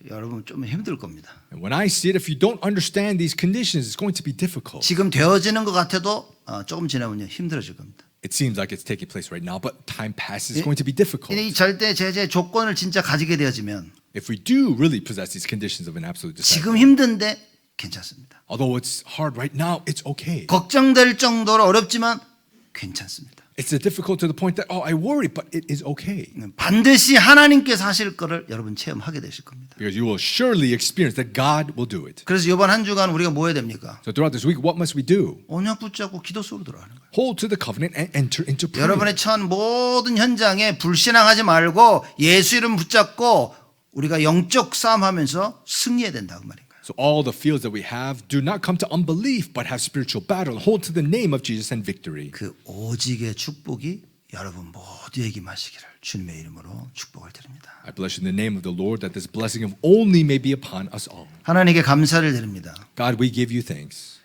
여러분 좀 힘들 겁니다. And when I see it, if you don't understand these conditions, it's going to be difficult. 지금 되어지는 것 같아도 조금 지나면요 힘들어질 겁니다. It seems like it's taking place right now, but time passes, it's going to be difficult. 이 절대 제자의 조건을 진짜 가지게 되어지면 If we do really possess these conditions of an absolute 지금 disciple, 힘든데 괜찮습니다. although it's hard right now, it's okay. 걱정될 정도로 어렵지만 괜찮습니다. It's difficult to the point that I worry, but it is okay. 반드시 하나님께서 하실 거를 여러분 체험하게 되실 겁니다. Because you will surely experience that God will do it. 그래서 이번 한 주간 우리가 뭐 해야 됩니까? So throughout this week, what must we do? 언약 붙잡고 기도 속으로 들어가는 거예요. Hold to the covenant and enter into prayer. 여러분의 처한 모든 현장에 불신앙하지 말고 예수 이름 붙잡고 우리가 영적 싸움하면서 승리해야 된다 그 말인 거예요. So all the fields that we have, do not come to unbelief, but have spiritual battle. Hold to the name of Jesus and victory. 그 오직의 축복이 여러분 모두에게 임하시기를 주님의 이름으로 축복을 드립니다. I bless you in the name of the Lord that this blessing of only may be upon us all. 하나님께 감사를 드립니다. God, we give you thanks.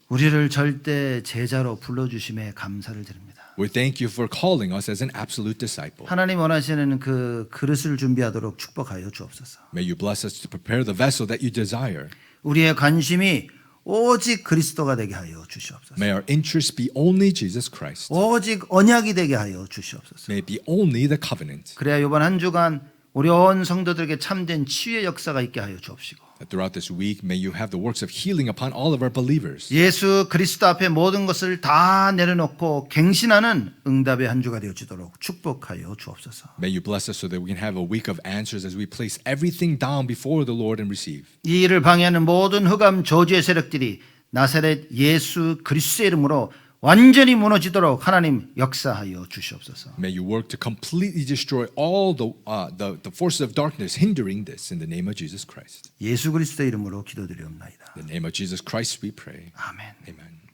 우리를 절대 제자로 불러주심에 감사를 드립니다. We thank you for calling us as an absolute disciple. 하나님 원하시는 그 그릇을 준비하도록 축복하여 주옵소서. May you bless us to prepare the vessel that you desire. 우리의 관심이 오직 그리스도가 되게 하여 주시옵소서. May our interest be only Jesus Christ. 오직 언약이 되게 하여 주시옵소서. May it be only the covenant. 그래야 이번 한 주간 우리 온 성도들에게 참된 치유의 역사가 있게 하여 주옵시고 That throughout this week, may you have the works of healing upon all of our believers. 예수 그리스도 앞에 모든 것을 다 내려놓고 갱신하는 응답의 한 주가 되어지도록 축복하여 주옵소서. May you bless us so that we can have a week of answers as we place everything down before the Lord and receive. 이 일을 방해하는 모든 흑암 저주의 세력들이 나사렛 예수 그리스도의 이름으로 완전히 무너지도록 하나님 역사하여 주시옵소서. May you work to completely destroy all the forces of darkness hindering this in the name of Jesus Christ. 예수 그리스도의 이름으로 기도드리옵나이다. In the name of Jesus Christ we pray. 아멘. Amen.